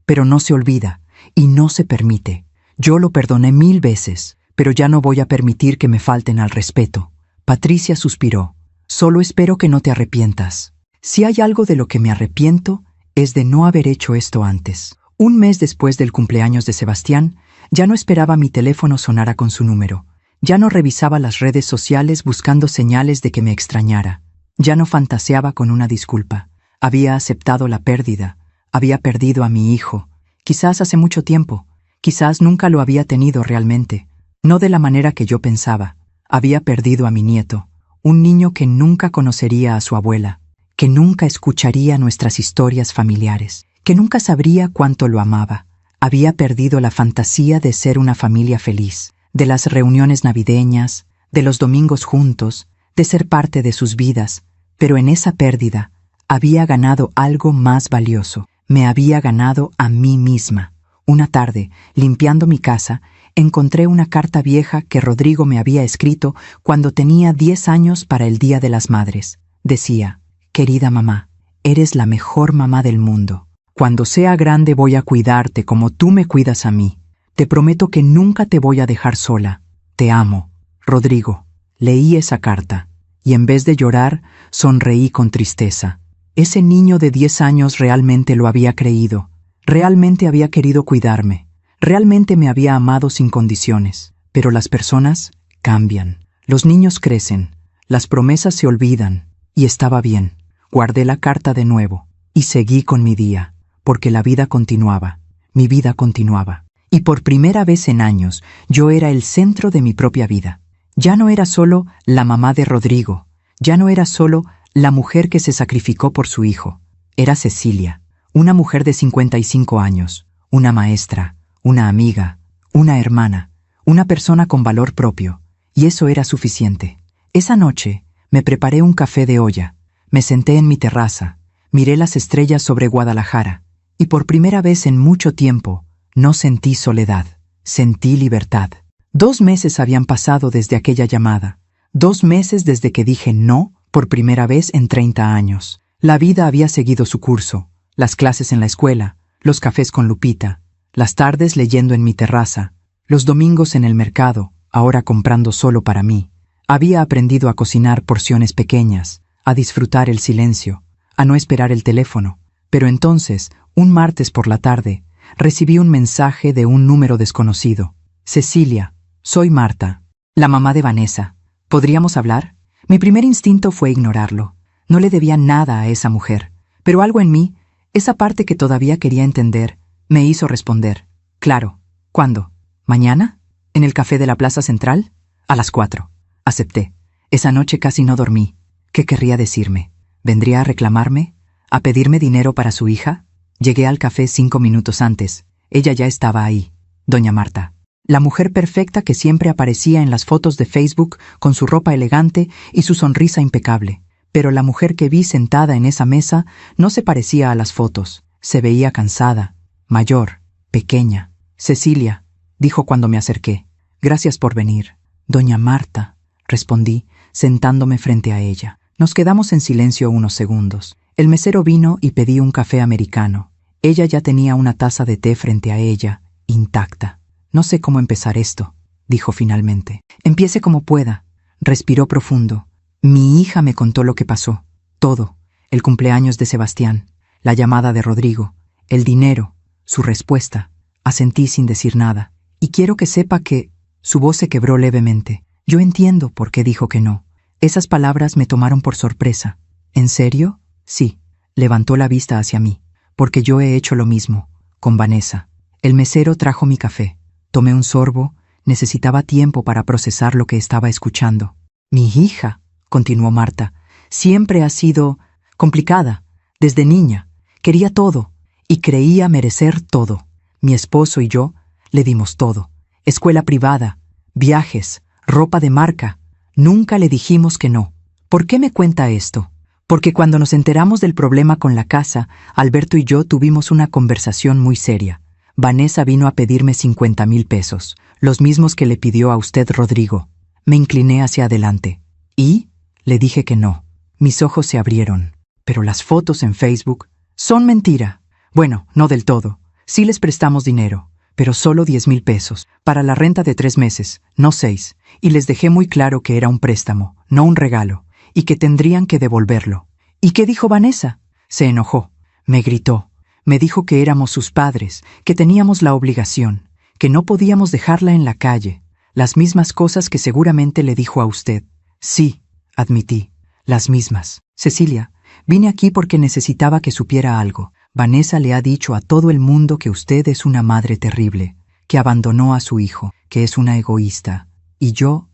pero no se olvida y no se permite. Yo lo perdoné 1000 veces, pero ya no voy a permitir que me falten al respeto. Patricia suspiró. Solo espero que no te arrepientas. Si hay algo de lo que me arrepiento, es de no haber hecho esto antes. Un mes después del cumpleaños de Sebastián, ya no esperaba mi teléfono sonara con su número. Ya no revisaba las redes sociales buscando señales de que me extrañara. Ya no fantaseaba con una disculpa. Había aceptado la pérdida. Había perdido a mi hijo. Quizás hace mucho tiempo. Quizás nunca lo había tenido realmente. No de la manera que yo pensaba. Había perdido a mi nieto. Un niño que nunca conocería a su abuela. Que nunca escucharía nuestras historias familiares. Que nunca sabría cuánto lo amaba. Había perdido la fantasía de ser una familia feliz. De las reuniones navideñas. De los domingos juntos. De ser parte de sus vidas. Pero en esa pérdida había ganado algo más valioso. Me había ganado a mí misma. Una tarde, limpiando mi casa, encontré una carta vieja que Rodrigo me había escrito cuando tenía 10 años para el Día de las Madres. Decía: «Querida mamá, eres la mejor mamá del mundo. Cuando sea grande voy a cuidarte como tú me cuidas a mí. Te prometo que nunca te voy a dejar sola. Te amo, Rodrigo». Leí esa carta, y en vez de llorar, sonreí con tristeza. Ese niño de 10 años realmente lo había creído. Realmente había querido cuidarme. Realmente me había amado sin condiciones. Pero las personas cambian. Los niños crecen. Las promesas se olvidan. Y estaba bien. Guardé la carta de nuevo. Y seguí con mi día. Porque la vida continuaba. Mi vida continuaba. Y por primera vez en años, yo era el centro de mi propia vida. Ya no era solo la mamá de Rodrigo. Ya no era solo la mujer que se sacrificó por su hijo. Era Cecilia, una mujer de 55 años, una maestra, una amiga, una hermana, una persona con valor propio. Y eso era suficiente. Esa noche me preparé un café de olla, me senté en mi terraza, miré las estrellas sobre Guadalajara, y por primera vez en mucho tiempo no sentí soledad, sentí libertad. 2 meses habían pasado desde aquella llamada, 2 meses desde que dije no por primera vez en 30 años. La vida había seguido su curso, las clases en la escuela, los cafés con Lupita, las tardes leyendo en mi terraza, los domingos en el mercado, ahora comprando solo para mí. Había aprendido a cocinar porciones pequeñas, a disfrutar el silencio, a no esperar el teléfono. Pero entonces, un martes por la tarde, recibí un mensaje de un número desconocido. «Cecilia, soy Marta, la mamá de Vanessa. ¿Podríamos hablar?» Mi primer instinto fue ignorarlo. No le debía nada a esa mujer. Pero algo en mí, esa parte que todavía quería entender, me hizo responder. «Claro. ¿Cuándo? ¿Mañana? ¿En el café de la Plaza Central?» «A las 4. Acepté. Esa noche casi no dormí. ¿Qué querría decirme? ¿Vendría a reclamarme? ¿A pedirme dinero para su hija? Llegué al café 5 minutos antes. Ella ya estaba ahí. Doña Marta. La mujer perfecta que siempre aparecía en las fotos de Facebook con su ropa elegante y su sonrisa impecable. Pero la mujer que vi sentada en esa mesa no se parecía a las fotos. Se veía cansada, mayor, pequeña. «Cecilia», dijo cuando me acerqué. «Gracias por venir». «Doña Marta», respondí, sentándome frente a ella. Nos quedamos en silencio unos segundos. El mesero vino y pedí un café americano. Ella ya tenía una taza de té frente a ella, intacta. «No sé cómo empezar esto», dijo finalmente. «Empiece como pueda». Respiró profundo. Mi hija me contó lo que pasó. Todo. El cumpleaños de Sebastián, la llamada de Rodrigo, el dinero, su respuesta. Asentí sin decir nada. Y quiero que sepa que... Su voz se quebró levemente. Yo entiendo por qué dijo que no. Esas palabras me tomaron por sorpresa. ¿En serio? Sí. Levantó la vista hacia mí. Porque yo he hecho lo mismo. Con Vanessa. El mesero trajo mi café. Tomé un sorbo. Necesitaba tiempo para procesar lo que estaba escuchando. «Mi hija», continuó Marta, Siempre ha sido complicada. Desde niña. Quería todo. Y creía merecer todo. Mi esposo y yo le dimos todo. Escuela privada, viajes, ropa de marca. Nunca le dijimos que no. ¿Por qué me cuenta esto? Porque cuando nos enteramos del problema con la casa, Alberto y yo tuvimos una conversación muy seria. Vanessa vino a pedirme 50,000 pesos, los mismos que le pidió a usted Rodrigo. Me incliné hacia adelante. ¿Y? Le dije que no. Mis ojos se abrieron. Pero las fotos en Facebook son mentira. Bueno, no del todo. Sí les prestamos dinero, pero solo 10,000 pesos, para la renta de 3 meses, no 6. Y les dejé muy claro que era un préstamo, no un regalo, y que tendrían que devolverlo. ¿Y qué dijo Vanessa? Se enojó. Me gritó. Me dijo que éramos sus padres, que teníamos la obligación, que no podíamos dejarla en la calle. Las mismas cosas que seguramente le dijo a usted. Sí, admití, las mismas. Cecilia, vine aquí porque necesitaba que supiera algo. Vanessa le ha dicho a todo el mundo que usted es una madre terrible, que abandonó a su hijo, que es una egoísta. Y yo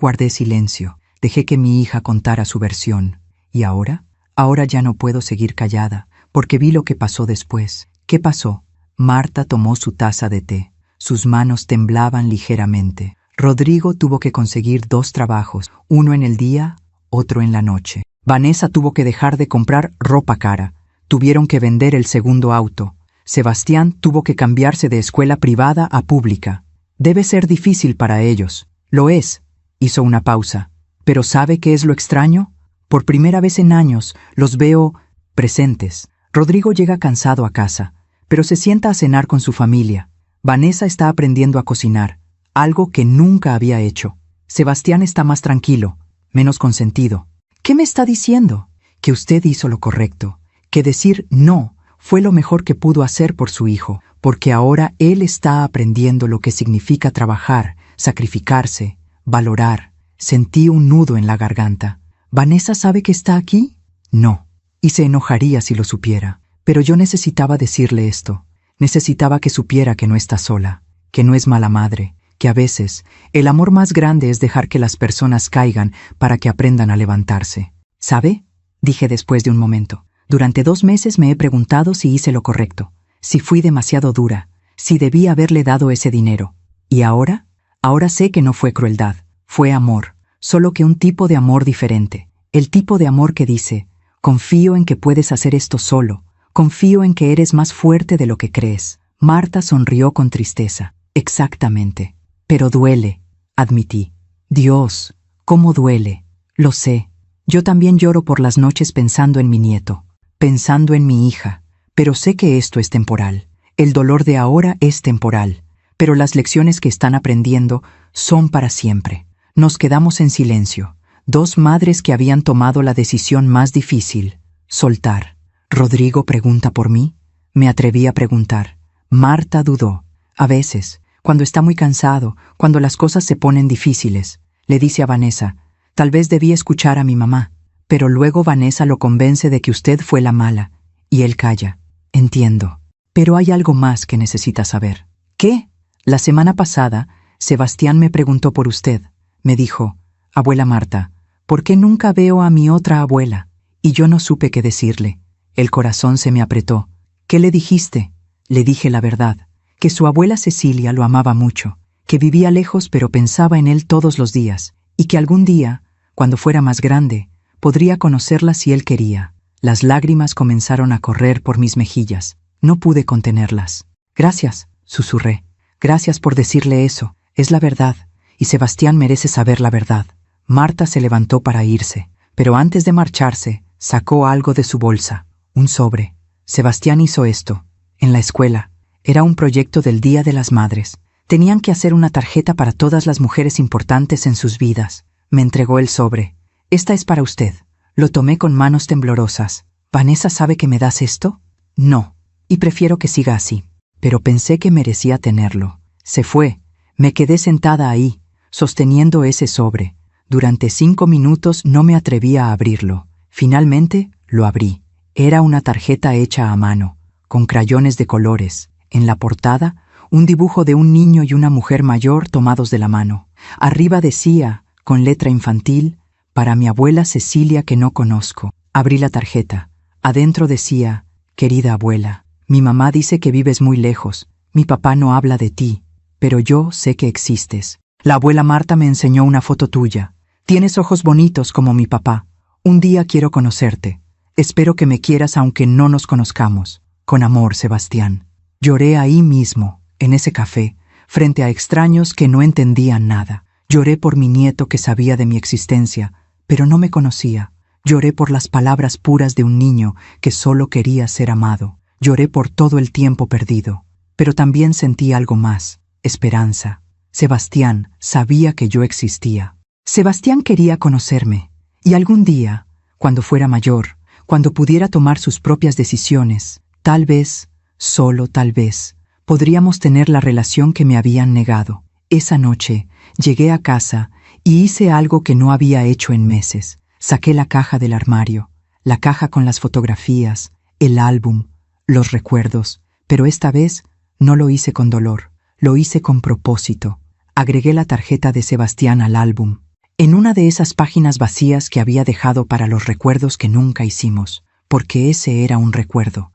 guardé silencio, dejé que mi hija contara su versión. ¿Y ahora? Ahora ya no puedo seguir callada, porque vi lo que pasó después. ¿Qué pasó? Marta tomó su taza de té. Sus manos temblaban ligeramente. Rodrigo tuvo que conseguir 2 trabajos, uno en el día, otro en la noche. Vanessa tuvo que dejar de comprar ropa cara. Tuvieron que vender el segundo auto. Sebastián tuvo que cambiarse de escuela privada a pública. Debe ser difícil para ellos. Lo es. Hizo una pausa. ¿Pero sabe qué es lo extraño? Por primera vez en años los veo presentes. Rodrigo llega cansado a casa, pero se sienta a cenar con su familia. Vanessa está aprendiendo a cocinar, algo que nunca había hecho. Sebastián está más tranquilo, menos consentido. ¿Qué me está diciendo? Que usted hizo lo correcto. Que decir no fue lo mejor que pudo hacer por su hijo, porque ahora él está aprendiendo lo que significa trabajar, sacrificarse, valorar. Sentí un nudo en la garganta. ¿Vanessa sabe que está aquí? No, y se enojaría si lo supiera. Pero yo necesitaba decirle esto. Necesitaba que supiera que no está sola, que no es mala madre, que a veces el amor más grande es dejar que las personas caigan para que aprendan a levantarse. ¿Sabe? Dije después de un momento. Durante 2 meses me he preguntado si hice lo correcto, si fui demasiado dura, si debí haberle dado ese dinero. ¿Y ahora? Ahora sé que no fue crueldad, fue amor, solo que un tipo de amor diferente. El tipo de amor que dice, confío en que puedes hacer esto solo, confío en que eres más fuerte de lo que crees. Marta sonrió con tristeza. Exactamente. Pero duele, admití. Dios, cómo duele. Lo sé. Yo también lloro por las noches pensando en mi nieto, pensando en mi hija, pero sé que esto es temporal. El dolor de ahora es temporal, pero las lecciones que están aprendiendo son para siempre. Nos quedamos en silencio, 2 madres que habían tomado la decisión más difícil, soltar. ¿Rodrigo pregunta por mí? Me atreví a preguntar. Marta dudó. A veces, cuando está muy cansado, cuando las cosas se ponen difíciles, le dice a Vanessa, tal vez debí escuchar a mi mamá. Pero luego Vanessa lo convence de que usted fue la mala, y él calla. Entiendo. Pero hay algo más que necesita saber. ¿Qué? La semana pasada, Sebastián me preguntó por usted. Me dijo, abuela Marta, ¿por qué nunca veo a mi otra abuela? Y yo no supe qué decirle. El corazón se me apretó. ¿Qué le dijiste? Le dije la verdad, que su abuela Cecilia lo amaba mucho, que vivía lejos pero pensaba en él todos los días, y que algún día, cuando fuera más grande, podría conocerla si él quería. Las lágrimas comenzaron a correr por mis mejillas. No pude contenerlas. Gracias, susurré. Gracias por decirle eso. Es la verdad, y Sebastián merece saber la verdad. Marta se levantó para irse, pero antes de marcharse, sacó algo de su bolsa. Un sobre. Sebastián hizo esto. En la escuela. Era un proyecto del Día de las Madres. Tenían que hacer una tarjeta para todas las mujeres importantes en sus vidas. Me entregó el sobre. Esta es para usted. Lo tomé con manos temblorosas. ¿Vanessa sabe que me das esto? No. Y prefiero que siga así. Pero pensé que merecía tenerlo. Se fue. Me quedé sentada ahí, sosteniendo ese sobre. Durante 5 minutos no me atrevía a abrirlo. Finalmente, lo abrí. Era una tarjeta hecha a mano, con crayones de colores. En la portada, un dibujo de un niño y una mujer mayor tomados de la mano. Arriba decía, con letra infantil, Para mi abuela Cecilia que no conozco. Abrí la tarjeta. Adentro decía: querida abuela, mi mamá dice que vives muy lejos. Mi papá no habla de ti, pero yo sé que existes. La abuela Marta me enseñó una foto tuya. Tienes ojos bonitos como mi papá. Un día quiero conocerte. Espero que me quieras aunque no nos conozcamos. Con amor, Sebastián. Lloré ahí mismo, en ese café, frente a extraños que no entendían nada. Lloré por mi nieto que sabía de mi existencia, pero no me conocía. Lloré por las palabras puras de un niño que solo quería ser amado. Lloré por todo el tiempo perdido. Pero también sentí algo más: esperanza. Sebastián sabía que yo existía. Sebastián quería conocerme, y algún día, cuando fuera mayor, cuando pudiera tomar sus propias decisiones, tal vez, solo tal vez, podríamos tener la relación que me habían negado. Esa noche, llegué a casa y hice algo que no había hecho en meses. Saqué la caja del armario, la caja con las fotografías, el álbum, los recuerdos, pero esta vez no lo hice con dolor, lo hice con propósito. Agregué la tarjeta de Sebastián al álbum, en una de esas páginas vacías que había dejado para los recuerdos que nunca hicimos, porque ese era un recuerdo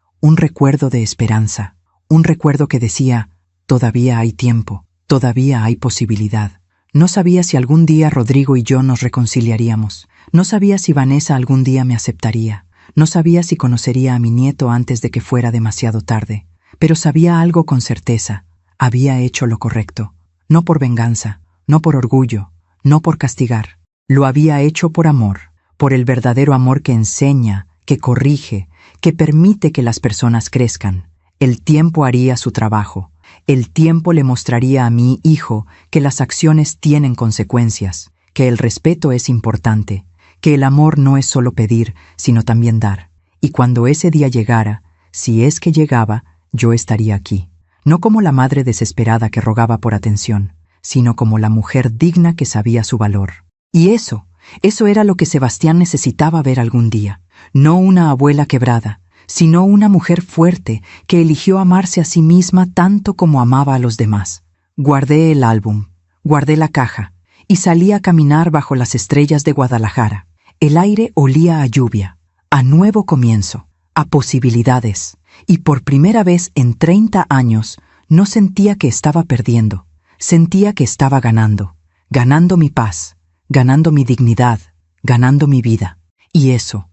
de esperanza, un recuerdo que decía: todavía hay tiempo, todavía hay posibilidad. No sabía si algún día Rodrigo y yo nos reconciliaríamos, no sabía si Vanessa algún día me aceptaría, no sabía si conocería a mi nieto antes de que fuera demasiado tarde, pero sabía algo con certeza: había hecho lo correcto, no por venganza, no por orgullo, no por castigar. Lo había hecho por amor, por el verdadero amor que enseña, que corrige, que permite que las personas crezcan. El tiempo haría su trabajo. El tiempo le mostraría a mi hijo que las acciones tienen consecuencias, que el respeto es importante, que el amor no es solo pedir, sino también dar. Y cuando ese día llegara, si es que llegaba, yo estaría aquí. No como la madre desesperada que rogaba por atención, sino como la mujer digna que sabía su valor. Y eso era lo que Sebastián necesitaba ver algún día. No una abuela quebrada, sino una mujer fuerte que eligió amarse a sí misma tanto como amaba a los demás. Guardé el álbum, guardé la caja, y salí a caminar bajo las estrellas de Guadalajara. El aire olía a lluvia, a nuevo comienzo, a posibilidades, y por primera vez en 30 años no sentía que estaba perdiendo. Sentía que estaba ganando mi paz, ganando mi dignidad, ganando mi vida. Y eso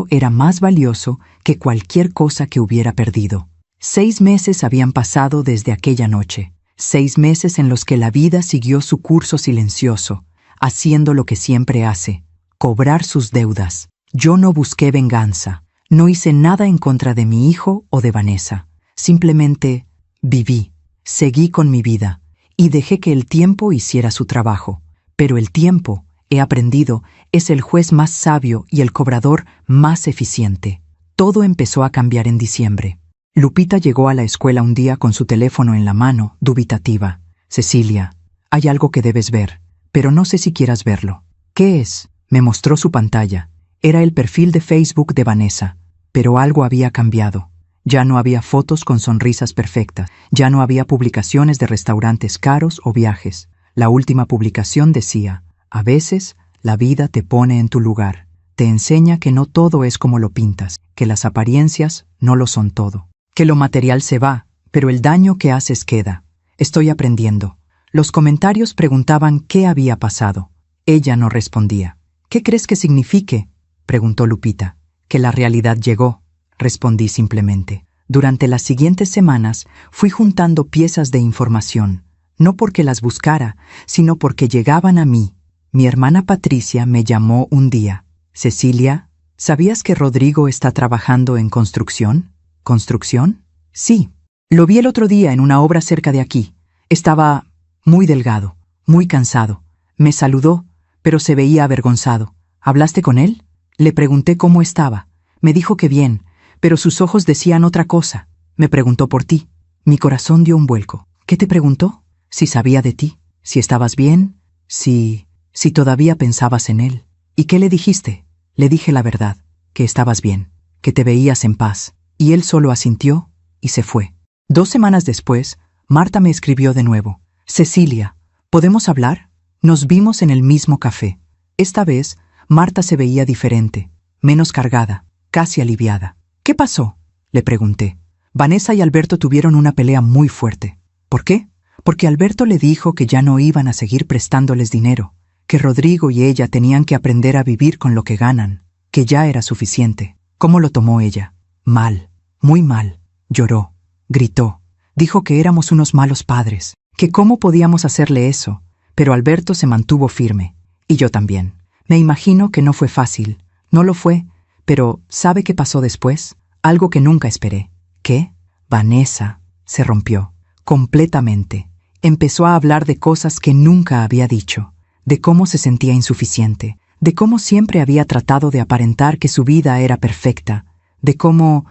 era más valioso que cualquier cosa que hubiera perdido. 6 meses habían pasado desde aquella noche, 6 meses en los que la vida siguió su curso silencioso, haciendo lo que siempre hace: cobrar sus deudas. Yo no busqué venganza, no hice nada en contra de mi hijo o de Vanessa. Simplemente viví, seguí con mi vida, y dejé que el tiempo hiciera su trabajo. Pero el tiempo, he aprendido, es el juez más sabio y el cobrador más eficiente. Todo empezó a cambiar en diciembre. Lupita llegó a la escuela un día con su teléfono en la mano, dubitativa. Cecilia, hay algo que debes ver, pero no sé si quieras verlo. ¿Qué es? Me mostró su pantalla. Era el perfil de Facebook de Vanessa, pero algo había cambiado. Ya no había fotos con sonrisas perfectas, ya no había publicaciones de restaurantes caros o viajes. La última publicación decía: a veces la vida te pone en tu lugar, te enseña que no todo es como lo pintas, que las apariencias no lo son todo, que lo material se va, pero el daño que haces queda. Estoy aprendiendo. Los comentarios preguntaban qué había pasado. Ella no respondía. ¿Qué crees que signifique?, preguntó Lupita. Que la realidad llegó, respondí simplemente. Durante las siguientes semanas fui juntando piezas de información, no porque las buscara, sino porque llegaban a mí. Mi hermana Patricia me llamó un día. Cecilia, ¿sabías que Rodrigo está trabajando en construcción? ¿Construcción? Sí. Lo vi el otro día en una obra cerca de aquí. Estaba muy delgado, muy cansado. Me saludó, pero se veía avergonzado. ¿Hablaste con él? Le pregunté cómo estaba. Me dijo que bien, pero sus ojos decían otra cosa. Me preguntó por ti. Mi corazón dio un vuelco. ¿Qué te preguntó? Si sabía de ti, si estabas bien, si todavía pensabas en él. ¿Y qué le dijiste? Le dije la verdad, que estabas bien, que te veías en paz. Y él solo asintió y se fue. 2 semanas después, Marta me escribió de nuevo. Cecilia, ¿podemos hablar? Nos vimos en el mismo café. Esta vez Marta se veía diferente, menos cargada, casi aliviada. ¿Qué pasó?, le pregunté. Vanessa y Alberto tuvieron una pelea muy fuerte. ¿Por qué? Porque Alberto le dijo que ya no iban a seguir prestándoles dinero, que Rodrigo y ella tenían que aprender a vivir con lo que ganan, que ya era suficiente. ¿Cómo lo tomó ella? Mal, muy mal. Lloró, gritó, dijo que éramos unos malos padres, que cómo podíamos hacerle eso, pero Alberto se mantuvo firme, y yo también. Me imagino que no fue fácil, no lo fue, pero ¿sabe qué pasó después? Algo que nunca esperé. ¿Qué? Vanessa se rompió, completamente. Empezó a hablar de cosas que nunca había dicho, de cómo se sentía insuficiente, de cómo siempre había tratado de aparentar que su vida era perfecta, de cómo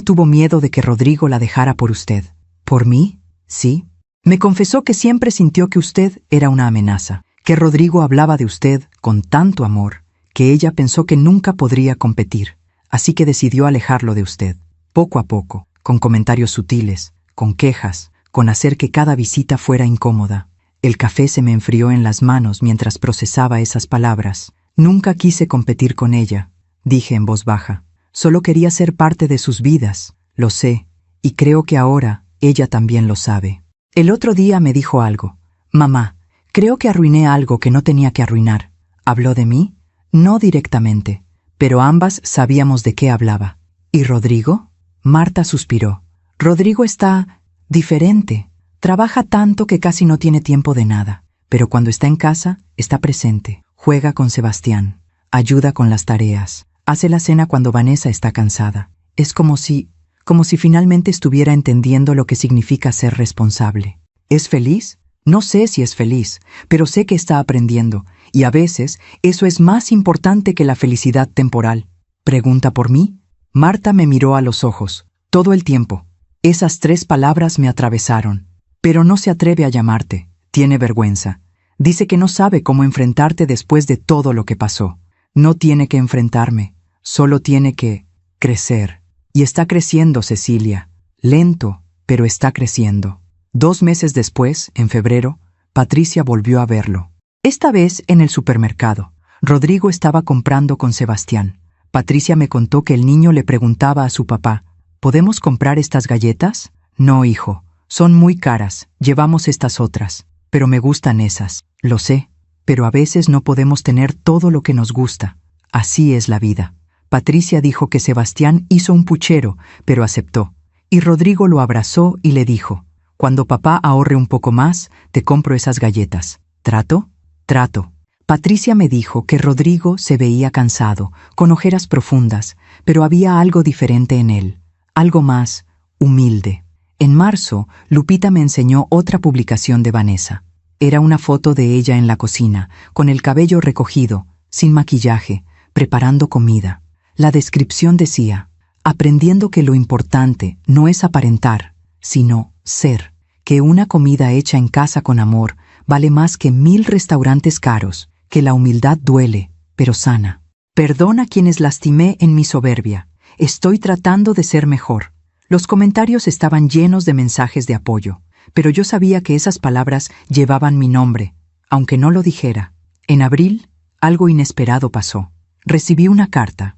tuvo miedo de que Rodrigo la dejara por usted. ¿Por mí? Sí. Me confesó que siempre sintió que usted era una amenaza, que Rodrigo hablaba de usted con tanto amor, que ella pensó que nunca podría competir, así que decidió alejarlo de usted, poco a poco, con comentarios sutiles, con quejas, con hacer que cada visita fuera incómoda. El café se me enfrió en las manos mientras procesaba esas palabras. Nunca quise competir con ella, dije en voz baja. Solo quería ser parte de sus vidas, lo sé, y creo que ahora ella también lo sabe. El otro día me dijo algo. Mamá, creo que arruiné algo que no tenía que arruinar. ¿Habló de mí? No directamente, pero ambas sabíamos de qué hablaba. ¿Y Rodrigo? Marta suspiró. Rodrigo está diferente. Trabaja tanto que casi no tiene tiempo de nada, pero cuando está en casa, está presente. Juega con Sebastián, ayuda con las tareas, hace la cena cuando Vanessa está cansada. Es como si finalmente estuviera entendiendo lo que significa ser responsable. ¿Es feliz? No sé si es feliz, pero sé que está aprendiendo, y a veces eso es más importante que la felicidad temporal. ¿Pregunta por mí? Marta me miró a los ojos, todo el tiempo. Esas 3 palabras me atravesaron. Pero no se atreve a llamarte, tiene vergüenza. Dice que no sabe cómo enfrentarte después de todo lo que pasó. No tiene que enfrentarme, solo tiene que crecer. Y está creciendo, Cecilia. Lento, pero está creciendo. 2 meses después, en febrero, Patricia volvió a verlo. Esta vez en el supermercado. Rodrigo estaba comprando con Sebastián. Patricia me contó que el niño le preguntaba a su papá, ¿podemos comprar estas galletas? No, hijo. Son muy caras, llevamos estas otras, pero me gustan esas. Lo sé, pero a veces no podemos tener todo lo que nos gusta. Así es la vida. Patricia dijo que Sebastián hizo un puchero, pero aceptó. Y Rodrigo lo abrazó y le dijo, cuando papá ahorre un poco más, te compro esas galletas. ¿Trato? Trato. Patricia me dijo que Rodrigo se veía cansado, con ojeras profundas, pero había algo diferente en él, algo más humilde. En marzo, Lupita me enseñó otra publicación de Vanessa. Era una foto de ella en la cocina, con el cabello recogido, sin maquillaje, preparando comida. La descripción decía, aprendiendo que lo importante no es aparentar, sino ser, que una comida hecha en casa con amor vale más que 1000 restaurantes caros, que la humildad duele, pero sana. Perdona a quienes lastimé en mi soberbia. Estoy tratando de ser mejor. Los comentarios estaban llenos de mensajes de apoyo, pero yo sabía que esas palabras llevaban mi nombre, aunque no lo dijera. En abril, algo inesperado pasó. Recibí una carta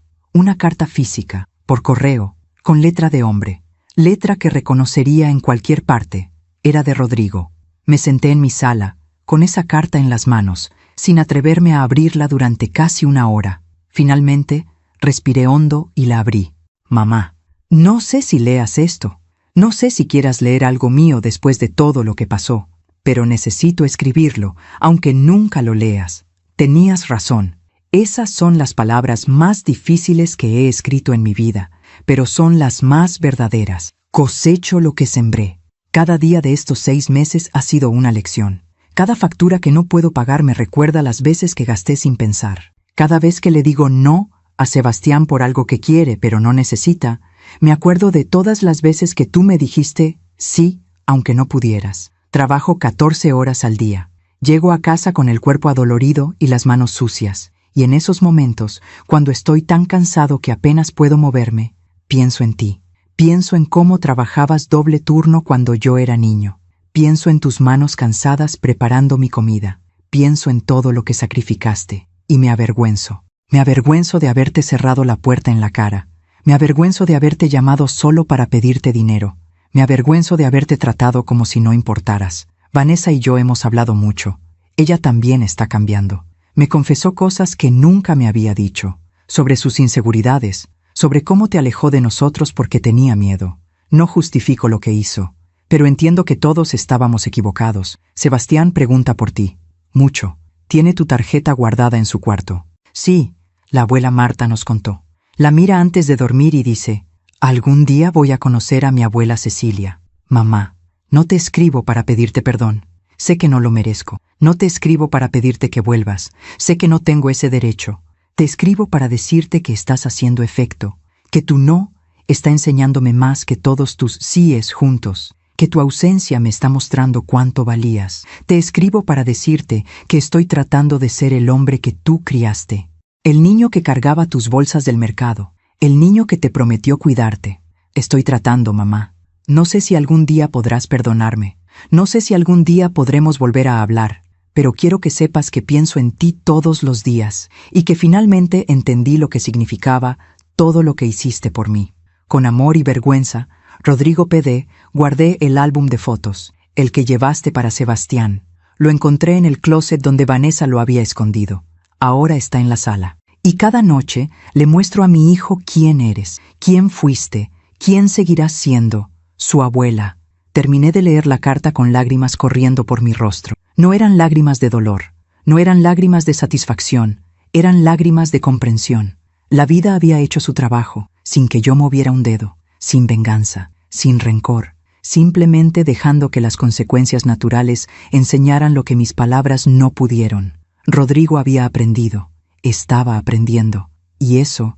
física, por correo, con letra de hombre, letra que reconocería en cualquier parte. Era de Rodrigo. Me senté en mi sala, con esa carta en las manos, sin atreverme a abrirla durante casi 1 hora. Finalmente, respiré hondo y la abrí. Mamá. No sé si leas esto, no sé si quieras leer algo mío después de todo lo que pasó, pero necesito escribirlo, aunque nunca lo leas. Tenías razón, esas son las palabras más difíciles que he escrito en mi vida, pero son las más verdaderas. Cosecho lo que sembré. Cada día de estos 6 meses ha sido una lección. Cada factura que no puedo pagar me recuerda las veces que gasté sin pensar. Cada vez que le digo no a Sebastián por algo que quiere pero no necesita, me acuerdo de todas las veces que tú me dijiste sí, aunque no pudieras. Trabajo 14 horas al día. Llego a casa con el cuerpo adolorido y las manos sucias. Y en esos momentos, cuando estoy tan cansado que apenas puedo moverme, pienso en ti. Pienso en cómo trabajabas doble turno cuando yo era niño. Pienso en tus manos cansadas preparando mi comida. Pienso en todo lo que sacrificaste. y me avergüenzo. Me avergüenzo de haberte cerrado la puerta en la cara. Me avergüenzo de haberte llamado solo para pedirte dinero. Me avergüenzo de haberte tratado como si no importaras. Vanessa y yo hemos hablado mucho. Ella también está cambiando. Me confesó cosas que nunca me había dicho, sobre sus inseguridades, sobre cómo te alejó de nosotros porque tenía miedo. No justifico lo que hizo, pero entiendo que todos estábamos equivocados. Sebastián pregunta por ti. Mucho. Tiene tu tarjeta guardada en su cuarto. Sí, la abuela Marta nos contó. La mira antes de dormir y dice: algún día voy a conocer a mi abuela Cecilia. Mamá, no te escribo para pedirte perdón. Sé que no lo merezco. No te escribo para pedirte que vuelvas. Sé que no tengo ese derecho. Te escribo para decirte que estás haciendo efecto, que tu no está enseñándome más que todos tus síes juntos, que tu ausencia me está mostrando cuánto valías. Te escribo para decirte que estoy tratando de ser el hombre que tú criaste, el niño que cargaba tus bolsas del mercado, el niño que te prometió cuidarte. Estoy tratando, mamá. No sé si algún día podrás perdonarme. No sé si algún día podremos volver a hablar, pero quiero que sepas que pienso en ti todos los días y que finalmente entendí lo que significaba todo lo que hiciste por mí. Con amor y vergüenza, Rodrigo PD, guardé el álbum de fotos, el que llevaste para Sebastián. Lo encontré en el closet donde Vanessa lo había escondido. Ahora está en la sala. Y cada noche le muestro a mi hijo quién eres, quién fuiste, quién seguirás siendo, su abuela. Terminé de leer la carta con lágrimas corriendo por mi rostro. No eran lágrimas de dolor, no eran lágrimas de satisfacción, eran lágrimas de comprensión. La vida había hecho su trabajo, sin que yo moviera un dedo, sin venganza, sin rencor, simplemente dejando que las consecuencias naturales enseñaran lo que mis palabras no pudieron. Rodrigo había aprendido, estaba aprendiendo, y eso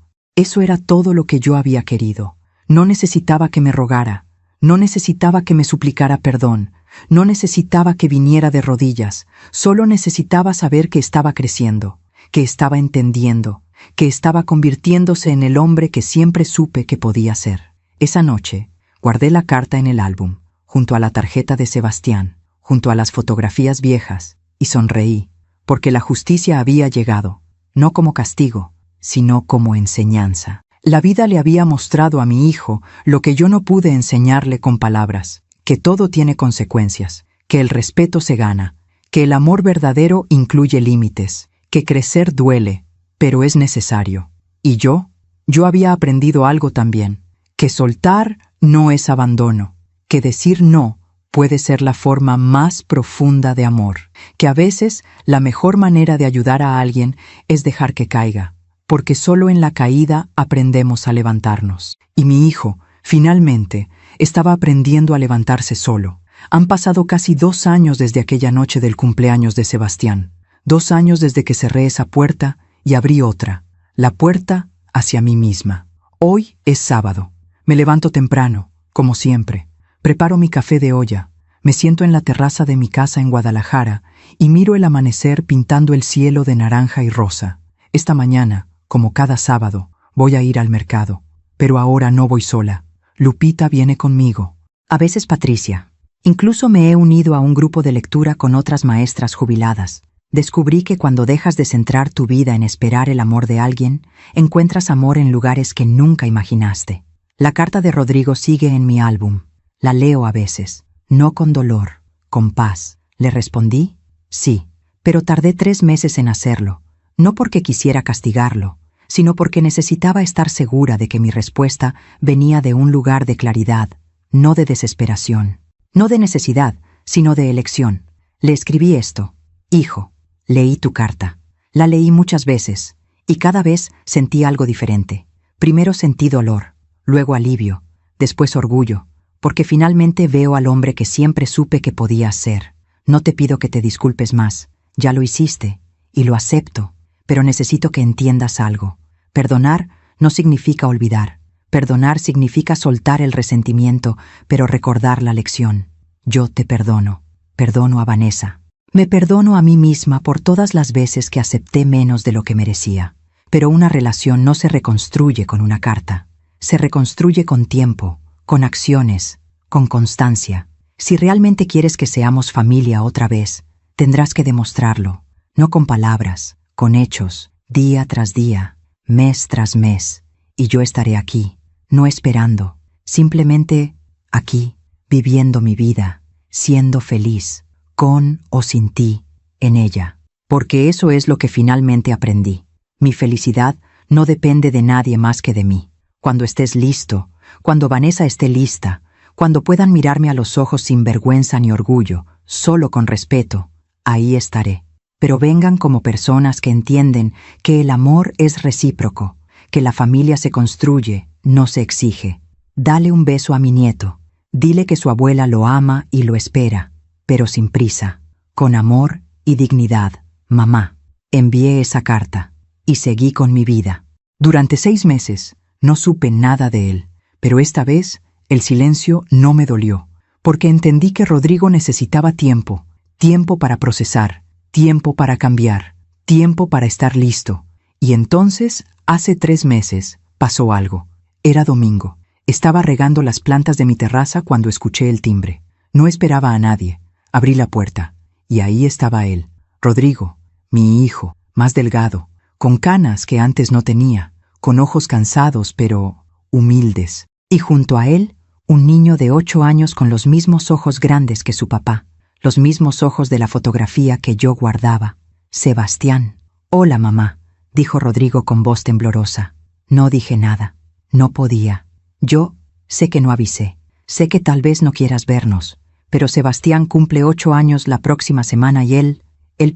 era todo lo que yo había querido. No necesitaba que me rogara, no necesitaba que me suplicara perdón, no necesitaba que viniera de rodillas, solo necesitaba saber que estaba creciendo, que estaba entendiendo, que estaba convirtiéndose en el hombre que siempre supe que podía ser. Esa noche, guardé la carta en el álbum, junto a la tarjeta de Sebastián, junto a las fotografías viejas, y sonreí, porque la justicia había llegado, no como castigo, sino como enseñanza. La vida le había mostrado a mi hijo lo que yo no pude enseñarle con palabras, que todo tiene consecuencias, que el respeto se gana, que el amor verdadero incluye límites, que crecer duele, pero es necesario. Y yo había aprendido algo también, que soltar no es abandono, que decir no puede ser la forma más profunda de amor, que a veces la mejor manera de ayudar a alguien es dejar que caiga, porque solo en la caída aprendemos a levantarnos. Y mi hijo, finalmente, estaba aprendiendo a levantarse solo. Han pasado casi 2 años desde aquella noche del cumpleaños de Sebastián. 2 años desde que cerré esa puerta y abrí otra, la puerta hacia mí misma. Hoy es sábado. Me levanto temprano, como siempre. Preparo mi café de olla. Me siento en la terraza de mi casa en Guadalajara y miro el amanecer pintando el cielo de naranja y rosa. Esta mañana, como cada sábado, voy a ir al mercado. Pero ahora no voy sola. Lupita viene conmigo. A veces Patricia. Incluso me he unido a un grupo de lectura con otras maestras jubiladas. Descubrí que cuando dejas de centrar tu vida en esperar el amor de alguien, encuentras amor en lugares que nunca imaginaste. La carta de Rodrigo sigue en mi álbum. La leo a veces, no con dolor, con paz. ¿Le respondí? Sí, pero tardé 3 meses en hacerlo, no porque quisiera castigarlo, sino porque necesitaba estar segura de que mi respuesta venía de un lugar de claridad, no de desesperación, no de necesidad, sino de elección. Le escribí esto: hijo, leí tu carta. La leí muchas veces, y cada vez sentí algo diferente. Primero sentí dolor, luego alivio, después orgullo, porque finalmente veo al hombre que siempre supe que podía ser. No te pido que te disculpes más, ya lo hiciste, y lo acepto, pero necesito que entiendas algo. Perdonar no significa olvidar. Perdonar significa soltar el resentimiento, pero recordar la lección. Yo te perdono. Perdono a Vanessa. Me perdono a mí misma por todas las veces que acepté menos de lo que merecía. Pero una relación no se reconstruye con una carta. Se reconstruye con tiempo, con acciones, con constancia. Si realmente quieres que seamos familia otra vez, tendrás que demostrarlo, no con palabras, con hechos, día tras día, mes tras mes, y yo estaré aquí, no esperando, simplemente aquí, viviendo mi vida, siendo feliz, con o sin ti, en ella. Porque eso es lo que finalmente aprendí. Mi felicidad no depende de nadie más que de mí. Cuando estés listo, cuando Vanessa esté lista, cuando puedan mirarme a los ojos sin vergüenza ni orgullo, solo con respeto, ahí estaré. Pero vengan como personas que entienden que el amor es recíproco, que la familia se construye, no se exige. Dale un beso a mi nieto. Dile que su abuela lo ama y lo espera, pero sin prisa, con amor y dignidad. Mamá. Envié esa carta y seguí con mi vida. Durante 6 meses no supe nada de él, pero esta vez el silencio no me dolió, porque entendí que Rodrigo necesitaba tiempo, tiempo para procesar, tiempo para cambiar, tiempo para estar listo. Y entonces, hace 3 meses, pasó algo. Era domingo. Estaba regando las plantas de mi terraza cuando escuché el timbre. No esperaba a nadie. Abrí la puerta, y ahí estaba él, Rodrigo, mi hijo, más delgado, con canas que antes no tenía, con ojos cansados pero humildes. Y junto a él, un niño de 8 años con los mismos ojos grandes que su papá, los mismos ojos de la fotografía que yo guardaba. Sebastián. Hola, mamá, dijo Rodrigo con voz temblorosa. No dije nada. No podía. Yo sé que no avisé. Sé que tal vez no quieras vernos, pero Sebastián cumple 8 años la próxima semana y él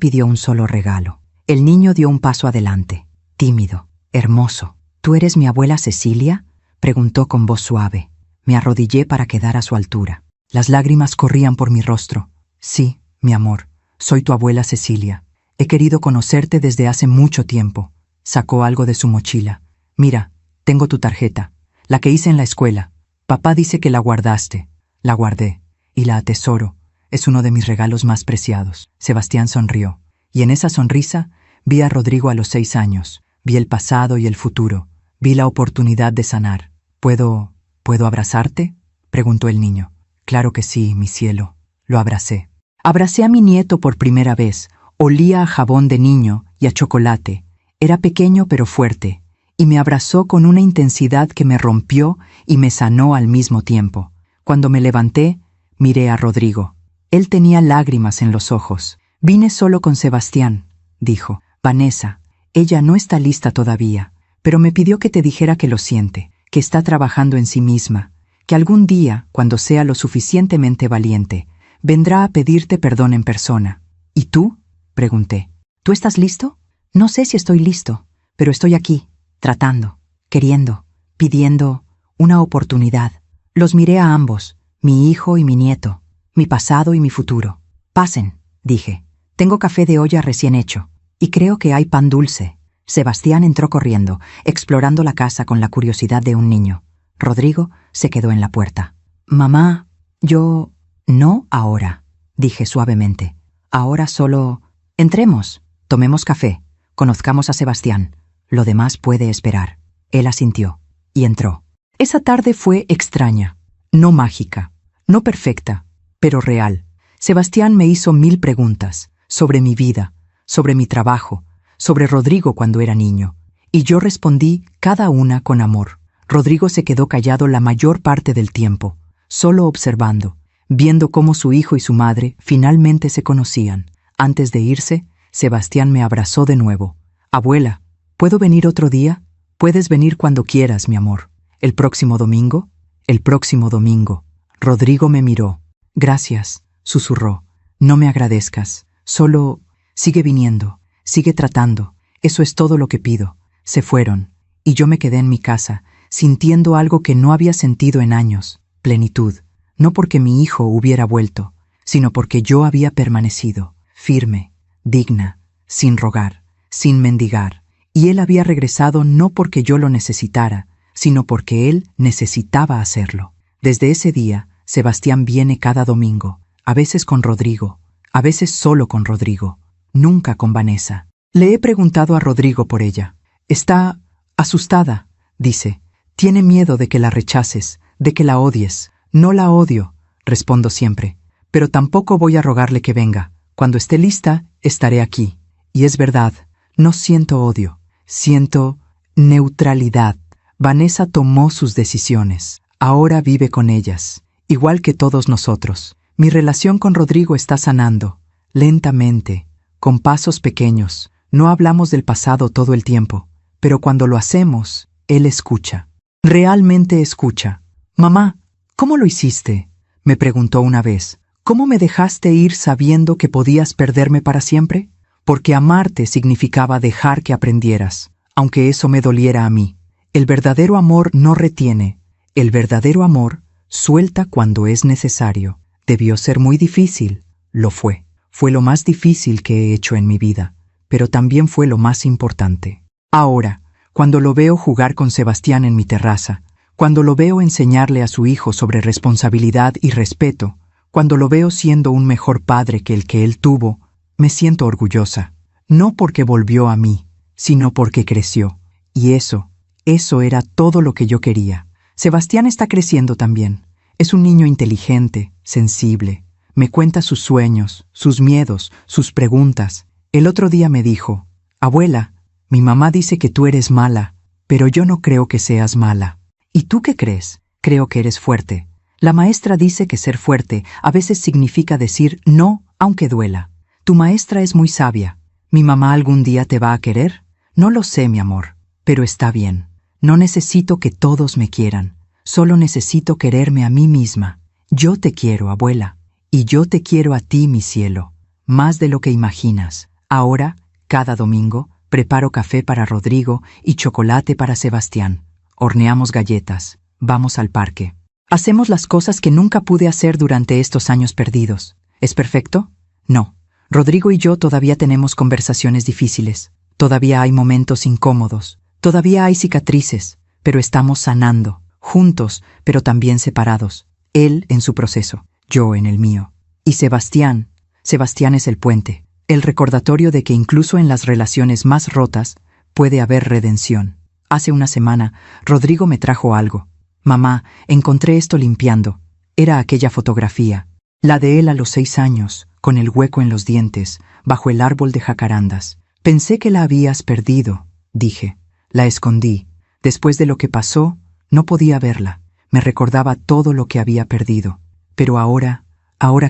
pidió un solo regalo. El niño dio un paso adelante, tímido, hermoso. ¿Tú eres mi abuela Cecilia?, preguntó con voz suave. Me arrodillé para quedar a su altura. Las lágrimas corrían por mi rostro. Sí, mi amor, soy tu abuela Cecilia. He querido conocerte desde hace mucho tiempo. Sacó algo de su mochila. Mira, tengo tu tarjeta, la que hice en la escuela. Papá dice que la guardaste. La guardé, y la atesoro. Es uno de mis regalos más preciados. Sebastián sonrió, y en esa sonrisa vi a Rodrigo a los 6 años. Vi el pasado y el futuro. Vi la oportunidad de sanar. ¿Puedo abrazarte?, preguntó el niño. Claro que sí, mi cielo. Lo abracé. Abracé a mi nieto por primera vez. Olía a jabón de niño y a chocolate. Era pequeño pero fuerte, y me abrazó con una intensidad que me rompió y me sanó al mismo tiempo. Cuando me levanté, miré a Rodrigo. Él tenía lágrimas en los ojos. Vine solo con Sebastián, dijo. Vanessa, ella no está lista todavía, pero me pidió que te dijera que lo siente, que está trabajando en sí misma, que algún día, cuando sea lo suficientemente valiente, vendrá a pedirte perdón en persona. ¿Y tú?, pregunté. ¿Tú estás listo? No sé si estoy listo, pero estoy aquí, tratando, queriendo, pidiendo una oportunidad. Los miré a ambos, mi hijo y mi nieto, mi pasado y mi futuro. Pasen, dije. Tengo café de olla recién hecho, y creo que hay pan dulce. Sebastián entró corriendo, explorando la casa con la curiosidad de un niño. Rodrigo se quedó en la puerta. Mamá, yo... No ahora, dije suavemente. Ahora solo... Entremos, tomemos café, conozcamos a Sebastián. Lo demás puede esperar. Él asintió, y entró. Esa tarde fue extraña, no mágica, no perfecta, pero real. Sebastián me hizo 1000 preguntas sobre mi vida, sobre mi trabajo, sobre Rodrigo cuando era niño, y yo respondí cada una con amor. Rodrigo se quedó callado la mayor parte del tiempo, solo observando, viendo cómo su hijo y su madre finalmente se conocían. Antes de irse, Sebastián me abrazó de nuevo. Abuela, ¿puedo venir otro día? Puedes venir cuando quieras, mi amor. ¿El próximo domingo? El próximo domingo. Rodrigo me miró. Gracias, susurró. No me agradezcas. Solo sigue viniendo, sigue tratando. Eso es todo lo que pido. Se fueron, y yo me quedé en mi casa, sintiendo algo que no había sentido en años, plenitud. No porque mi hijo hubiera vuelto, sino porque yo había permanecido, firme, digna, sin rogar, sin mendigar, y él había regresado no porque yo lo necesitara, sino porque él necesitaba hacerlo. Desde ese día, Sebastián viene cada domingo, a veces con Rodrigo, a veces solo con Rodrigo, nunca con Vanessa. Le he preguntado a Rodrigo por ella. Está asustada, dice. Tiene miedo de que la rechaces, de que la odies. No la odio, respondo siempre, pero tampoco voy a rogarle que venga. Cuando esté lista, estaré aquí. Y es verdad, No siento odio, siento neutralidad. Vanessa tomó sus decisiones. Ahora vive con ellas, igual que todos nosotros. Mi relación con Rodrigo está sanando, lentamente, con pasos pequeños. No hablamos del pasado todo el tiempo, pero cuando lo hacemos, él escucha. Realmente escucha. Mamá, ¿cómo lo hiciste?, me preguntó una vez. ¿Cómo me dejaste ir sabiendo que podías perderme para siempre? Porque amarte significaba dejar que aprendieras, aunque eso me doliera a mí. El verdadero amor no retiene. El verdadero amor suelta cuando es necesario. Debió ser muy difícil. Lo fue. Fue lo más difícil que he hecho en mi vida, pero también fue lo más importante. Ahora, cuando lo veo jugar con Sebastián en mi terraza, cuando lo veo enseñarle a su hijo sobre responsabilidad y respeto, cuando lo veo siendo un mejor padre que el que él tuvo, me siento orgullosa. No porque volvió a mí, sino porque creció. Y eso era todo lo que yo quería. Sebastián está creciendo también. Es un niño inteligente, sensible. Me cuenta sus sueños, sus miedos, sus preguntas. El otro día me dijo: abuela, mi mamá dice que tú eres mala, pero yo no creo que seas mala. ¿Y tú qué crees? Creo que eres fuerte. La maestra dice que ser fuerte a veces significa decir no, aunque duela. Tu maestra es muy sabia. ¿Mi mamá algún día te va a querer? No lo sé, mi amor, pero está bien. No necesito que todos me quieran. Solo necesito quererme a mí misma. Yo te quiero, abuela. Y yo te quiero a ti, mi cielo. Más de lo que imaginas. Ahora, cada domingo, preparo café para Rodrigo y chocolate para Sebastián. Horneamos galletas. Vamos al parque. Hacemos las cosas que nunca pude hacer durante estos años perdidos. ¿Es perfecto? No. Rodrigo y yo todavía tenemos conversaciones difíciles. Todavía hay momentos incómodos. Todavía hay cicatrices. Pero estamos sanando. Juntos, pero también separados. Él en su proceso. Yo en el mío. Y Sebastián es el puente. El recordatorio de que incluso en las relaciones más rotas puede haber redención. Hace una semana, Rodrigo me trajo algo. Mamá, encontré esto limpiando. Era aquella fotografía. La de él a los 6 años, con el hueco en los dientes, bajo el árbol de jacarandas. Pensé que la habías perdido, dije. La escondí. Después de lo que pasó, no podía verla. Me recordaba todo lo que había perdido. Pero ahora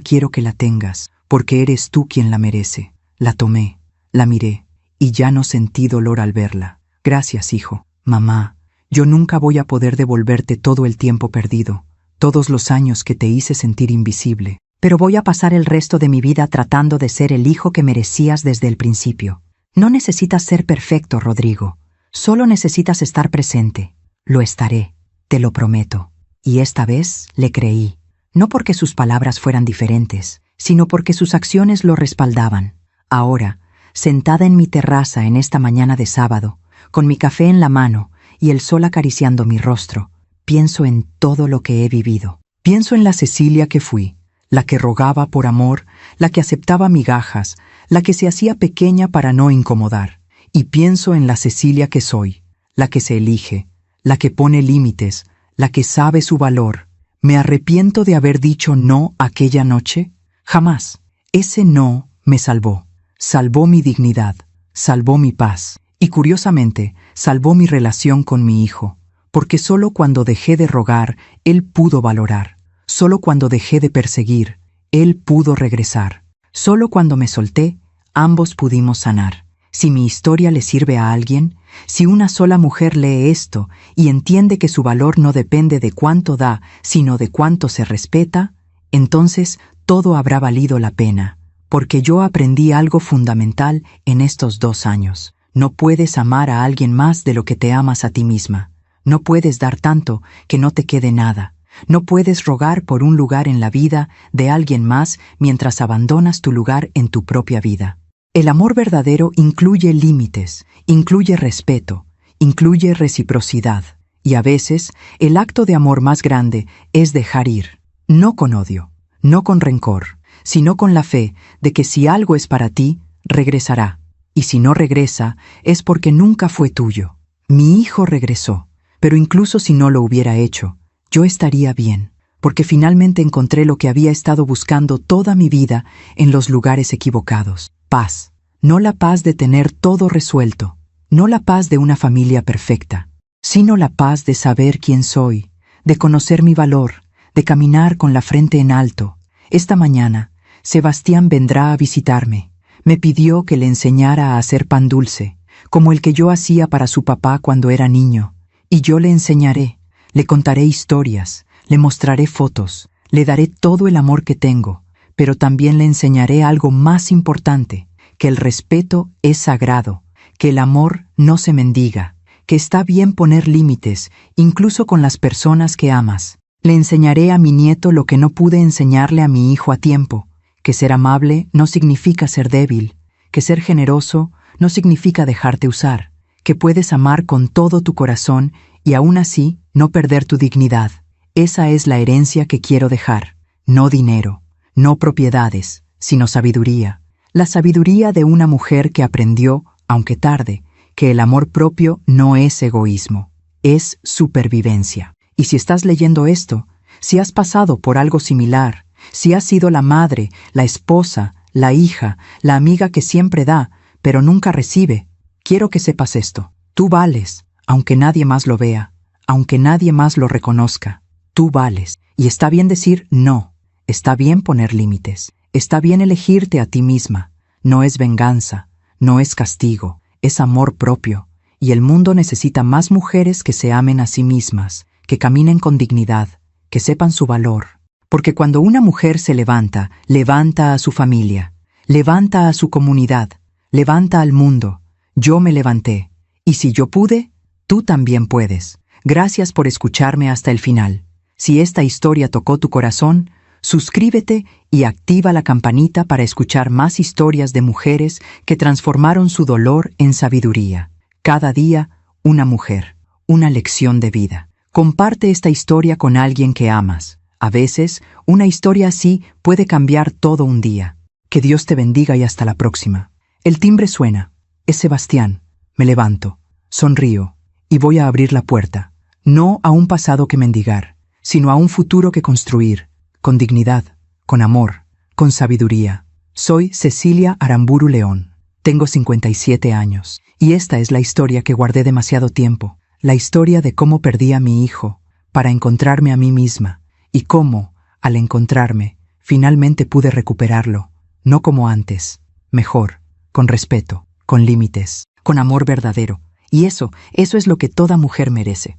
quiero que la tengas, porque eres tú quien la merece. La tomé, la miré, y ya no sentí dolor al verla. Gracias, hijo. Mamá, yo nunca voy a poder devolverte todo el tiempo perdido, todos los años que te hice sentir invisible. Pero voy a pasar el resto de mi vida tratando de ser el hijo que merecías desde el principio. No necesitas ser perfecto, Rodrigo. Solo necesitas estar presente. Lo estaré, te lo prometo. Y esta vez le creí. No porque sus palabras fueran diferentes, sino porque sus acciones lo respaldaban. Ahora, sentada en mi terraza en esta mañana de sábado, con mi café en la mano y el sol acariciando mi rostro, pienso en todo lo que he vivido. Pienso en la Cecilia que fui, la que rogaba por amor, la que aceptaba migajas, la que se hacía pequeña para no incomodar. Y pienso en la Cecilia que soy, la que se elige, la que pone límites, la que sabe su valor. ¿Me arrepiento de haber dicho no aquella noche? Jamás. Ese no me salvó. Salvó mi dignidad, salvó mi paz. Y curiosamente, salvó mi relación con mi hijo, porque solo cuando dejé de rogar, él pudo valorar. Solo cuando dejé de perseguir, él pudo regresar. Solo cuando me solté, ambos pudimos sanar. Si mi historia le sirve a alguien, si una sola mujer lee esto y entiende que su valor no depende de cuánto da, sino de cuánto se respeta, entonces todo habrá valido la pena, porque yo aprendí algo fundamental en estos 2 años. No puedes amar a alguien más de lo que te amas a ti misma. No puedes dar tanto que no te quede nada. No puedes rogar por un lugar en la vida de alguien más mientras abandonas tu lugar en tu propia vida. El amor verdadero incluye límites, incluye respeto, incluye reciprocidad. Y a veces, el acto de amor más grande es dejar ir. No con odio, no con rencor, sino con la fe de que si algo es para ti, regresará. Y si no regresa, es porque nunca fue tuyo. Mi hijo regresó, pero incluso si no lo hubiera hecho, yo estaría bien, porque finalmente encontré lo que había estado buscando toda mi vida en los lugares equivocados. Paz. no la paz de tener todo resuelto, no la paz de una familia perfecta, sino la paz de saber quién soy, de conocer mi valor, de caminar con la frente en alto. Esta mañana, Sebastián vendrá a visitarme. Me pidió que le enseñara a hacer pan dulce, como el que yo hacía para su papá cuando era niño, y yo le enseñaré, le contaré historias, le mostraré fotos, le daré todo el amor que tengo, pero también le enseñaré algo más importante, que el respeto es sagrado, que el amor no se mendiga, que está bien poner límites, incluso con las personas que amas. Le enseñaré a mi nieto lo que no pude enseñarle a mi hijo a tiempo, que ser amable no significa ser débil, que ser generoso no significa dejarte usar, que puedes amar con todo tu corazón y aún así no perder tu dignidad. Esa es la herencia que quiero dejar, no dinero, no propiedades, sino sabiduría. La sabiduría de una mujer que aprendió, aunque tarde, que el amor propio no es egoísmo, es supervivencia. Y si estás leyendo esto, si has pasado por algo similar, si has sido la madre, la esposa, la hija, la amiga que siempre da, pero nunca recibe, quiero que sepas esto. Tú vales, aunque nadie más lo vea, aunque nadie más lo reconozca. Tú vales. Y está bien decir no, está bien poner límites, está bien elegirte a ti misma. No es venganza, no es castigo, es amor propio. Y el mundo necesita más mujeres que se amen a sí mismas, que caminen con dignidad, que sepan su valor. Porque cuando una mujer se levanta, levanta a su familia, levanta a su comunidad, levanta al mundo. Yo me levanté, y si yo pude, tú también puedes. Gracias por escucharme hasta el final. Si esta historia tocó tu corazón, suscríbete y activa la campanita para escuchar más historias de mujeres que transformaron su dolor en sabiduría. Cada día, una mujer, una lección de vida. Comparte esta historia con alguien que amas. A veces, una historia así puede cambiar todo un día. Que Dios te bendiga y hasta la próxima. El timbre suena. Es Sebastián. Me levanto, sonrío y voy a abrir la puerta. No a un pasado que mendigar, sino a un futuro que construir, con dignidad, con amor, con sabiduría. Soy Cecilia Aramburu León. Tengo 57 años. Y esta es la historia que guardé demasiado tiempo. La historia de cómo perdí a mi hijo para encontrarme a mí misma. Y cómo, al encontrarme, finalmente pude recuperarlo, no como antes, mejor, con respeto, con límites, con amor verdadero. Y eso es lo que toda mujer merece.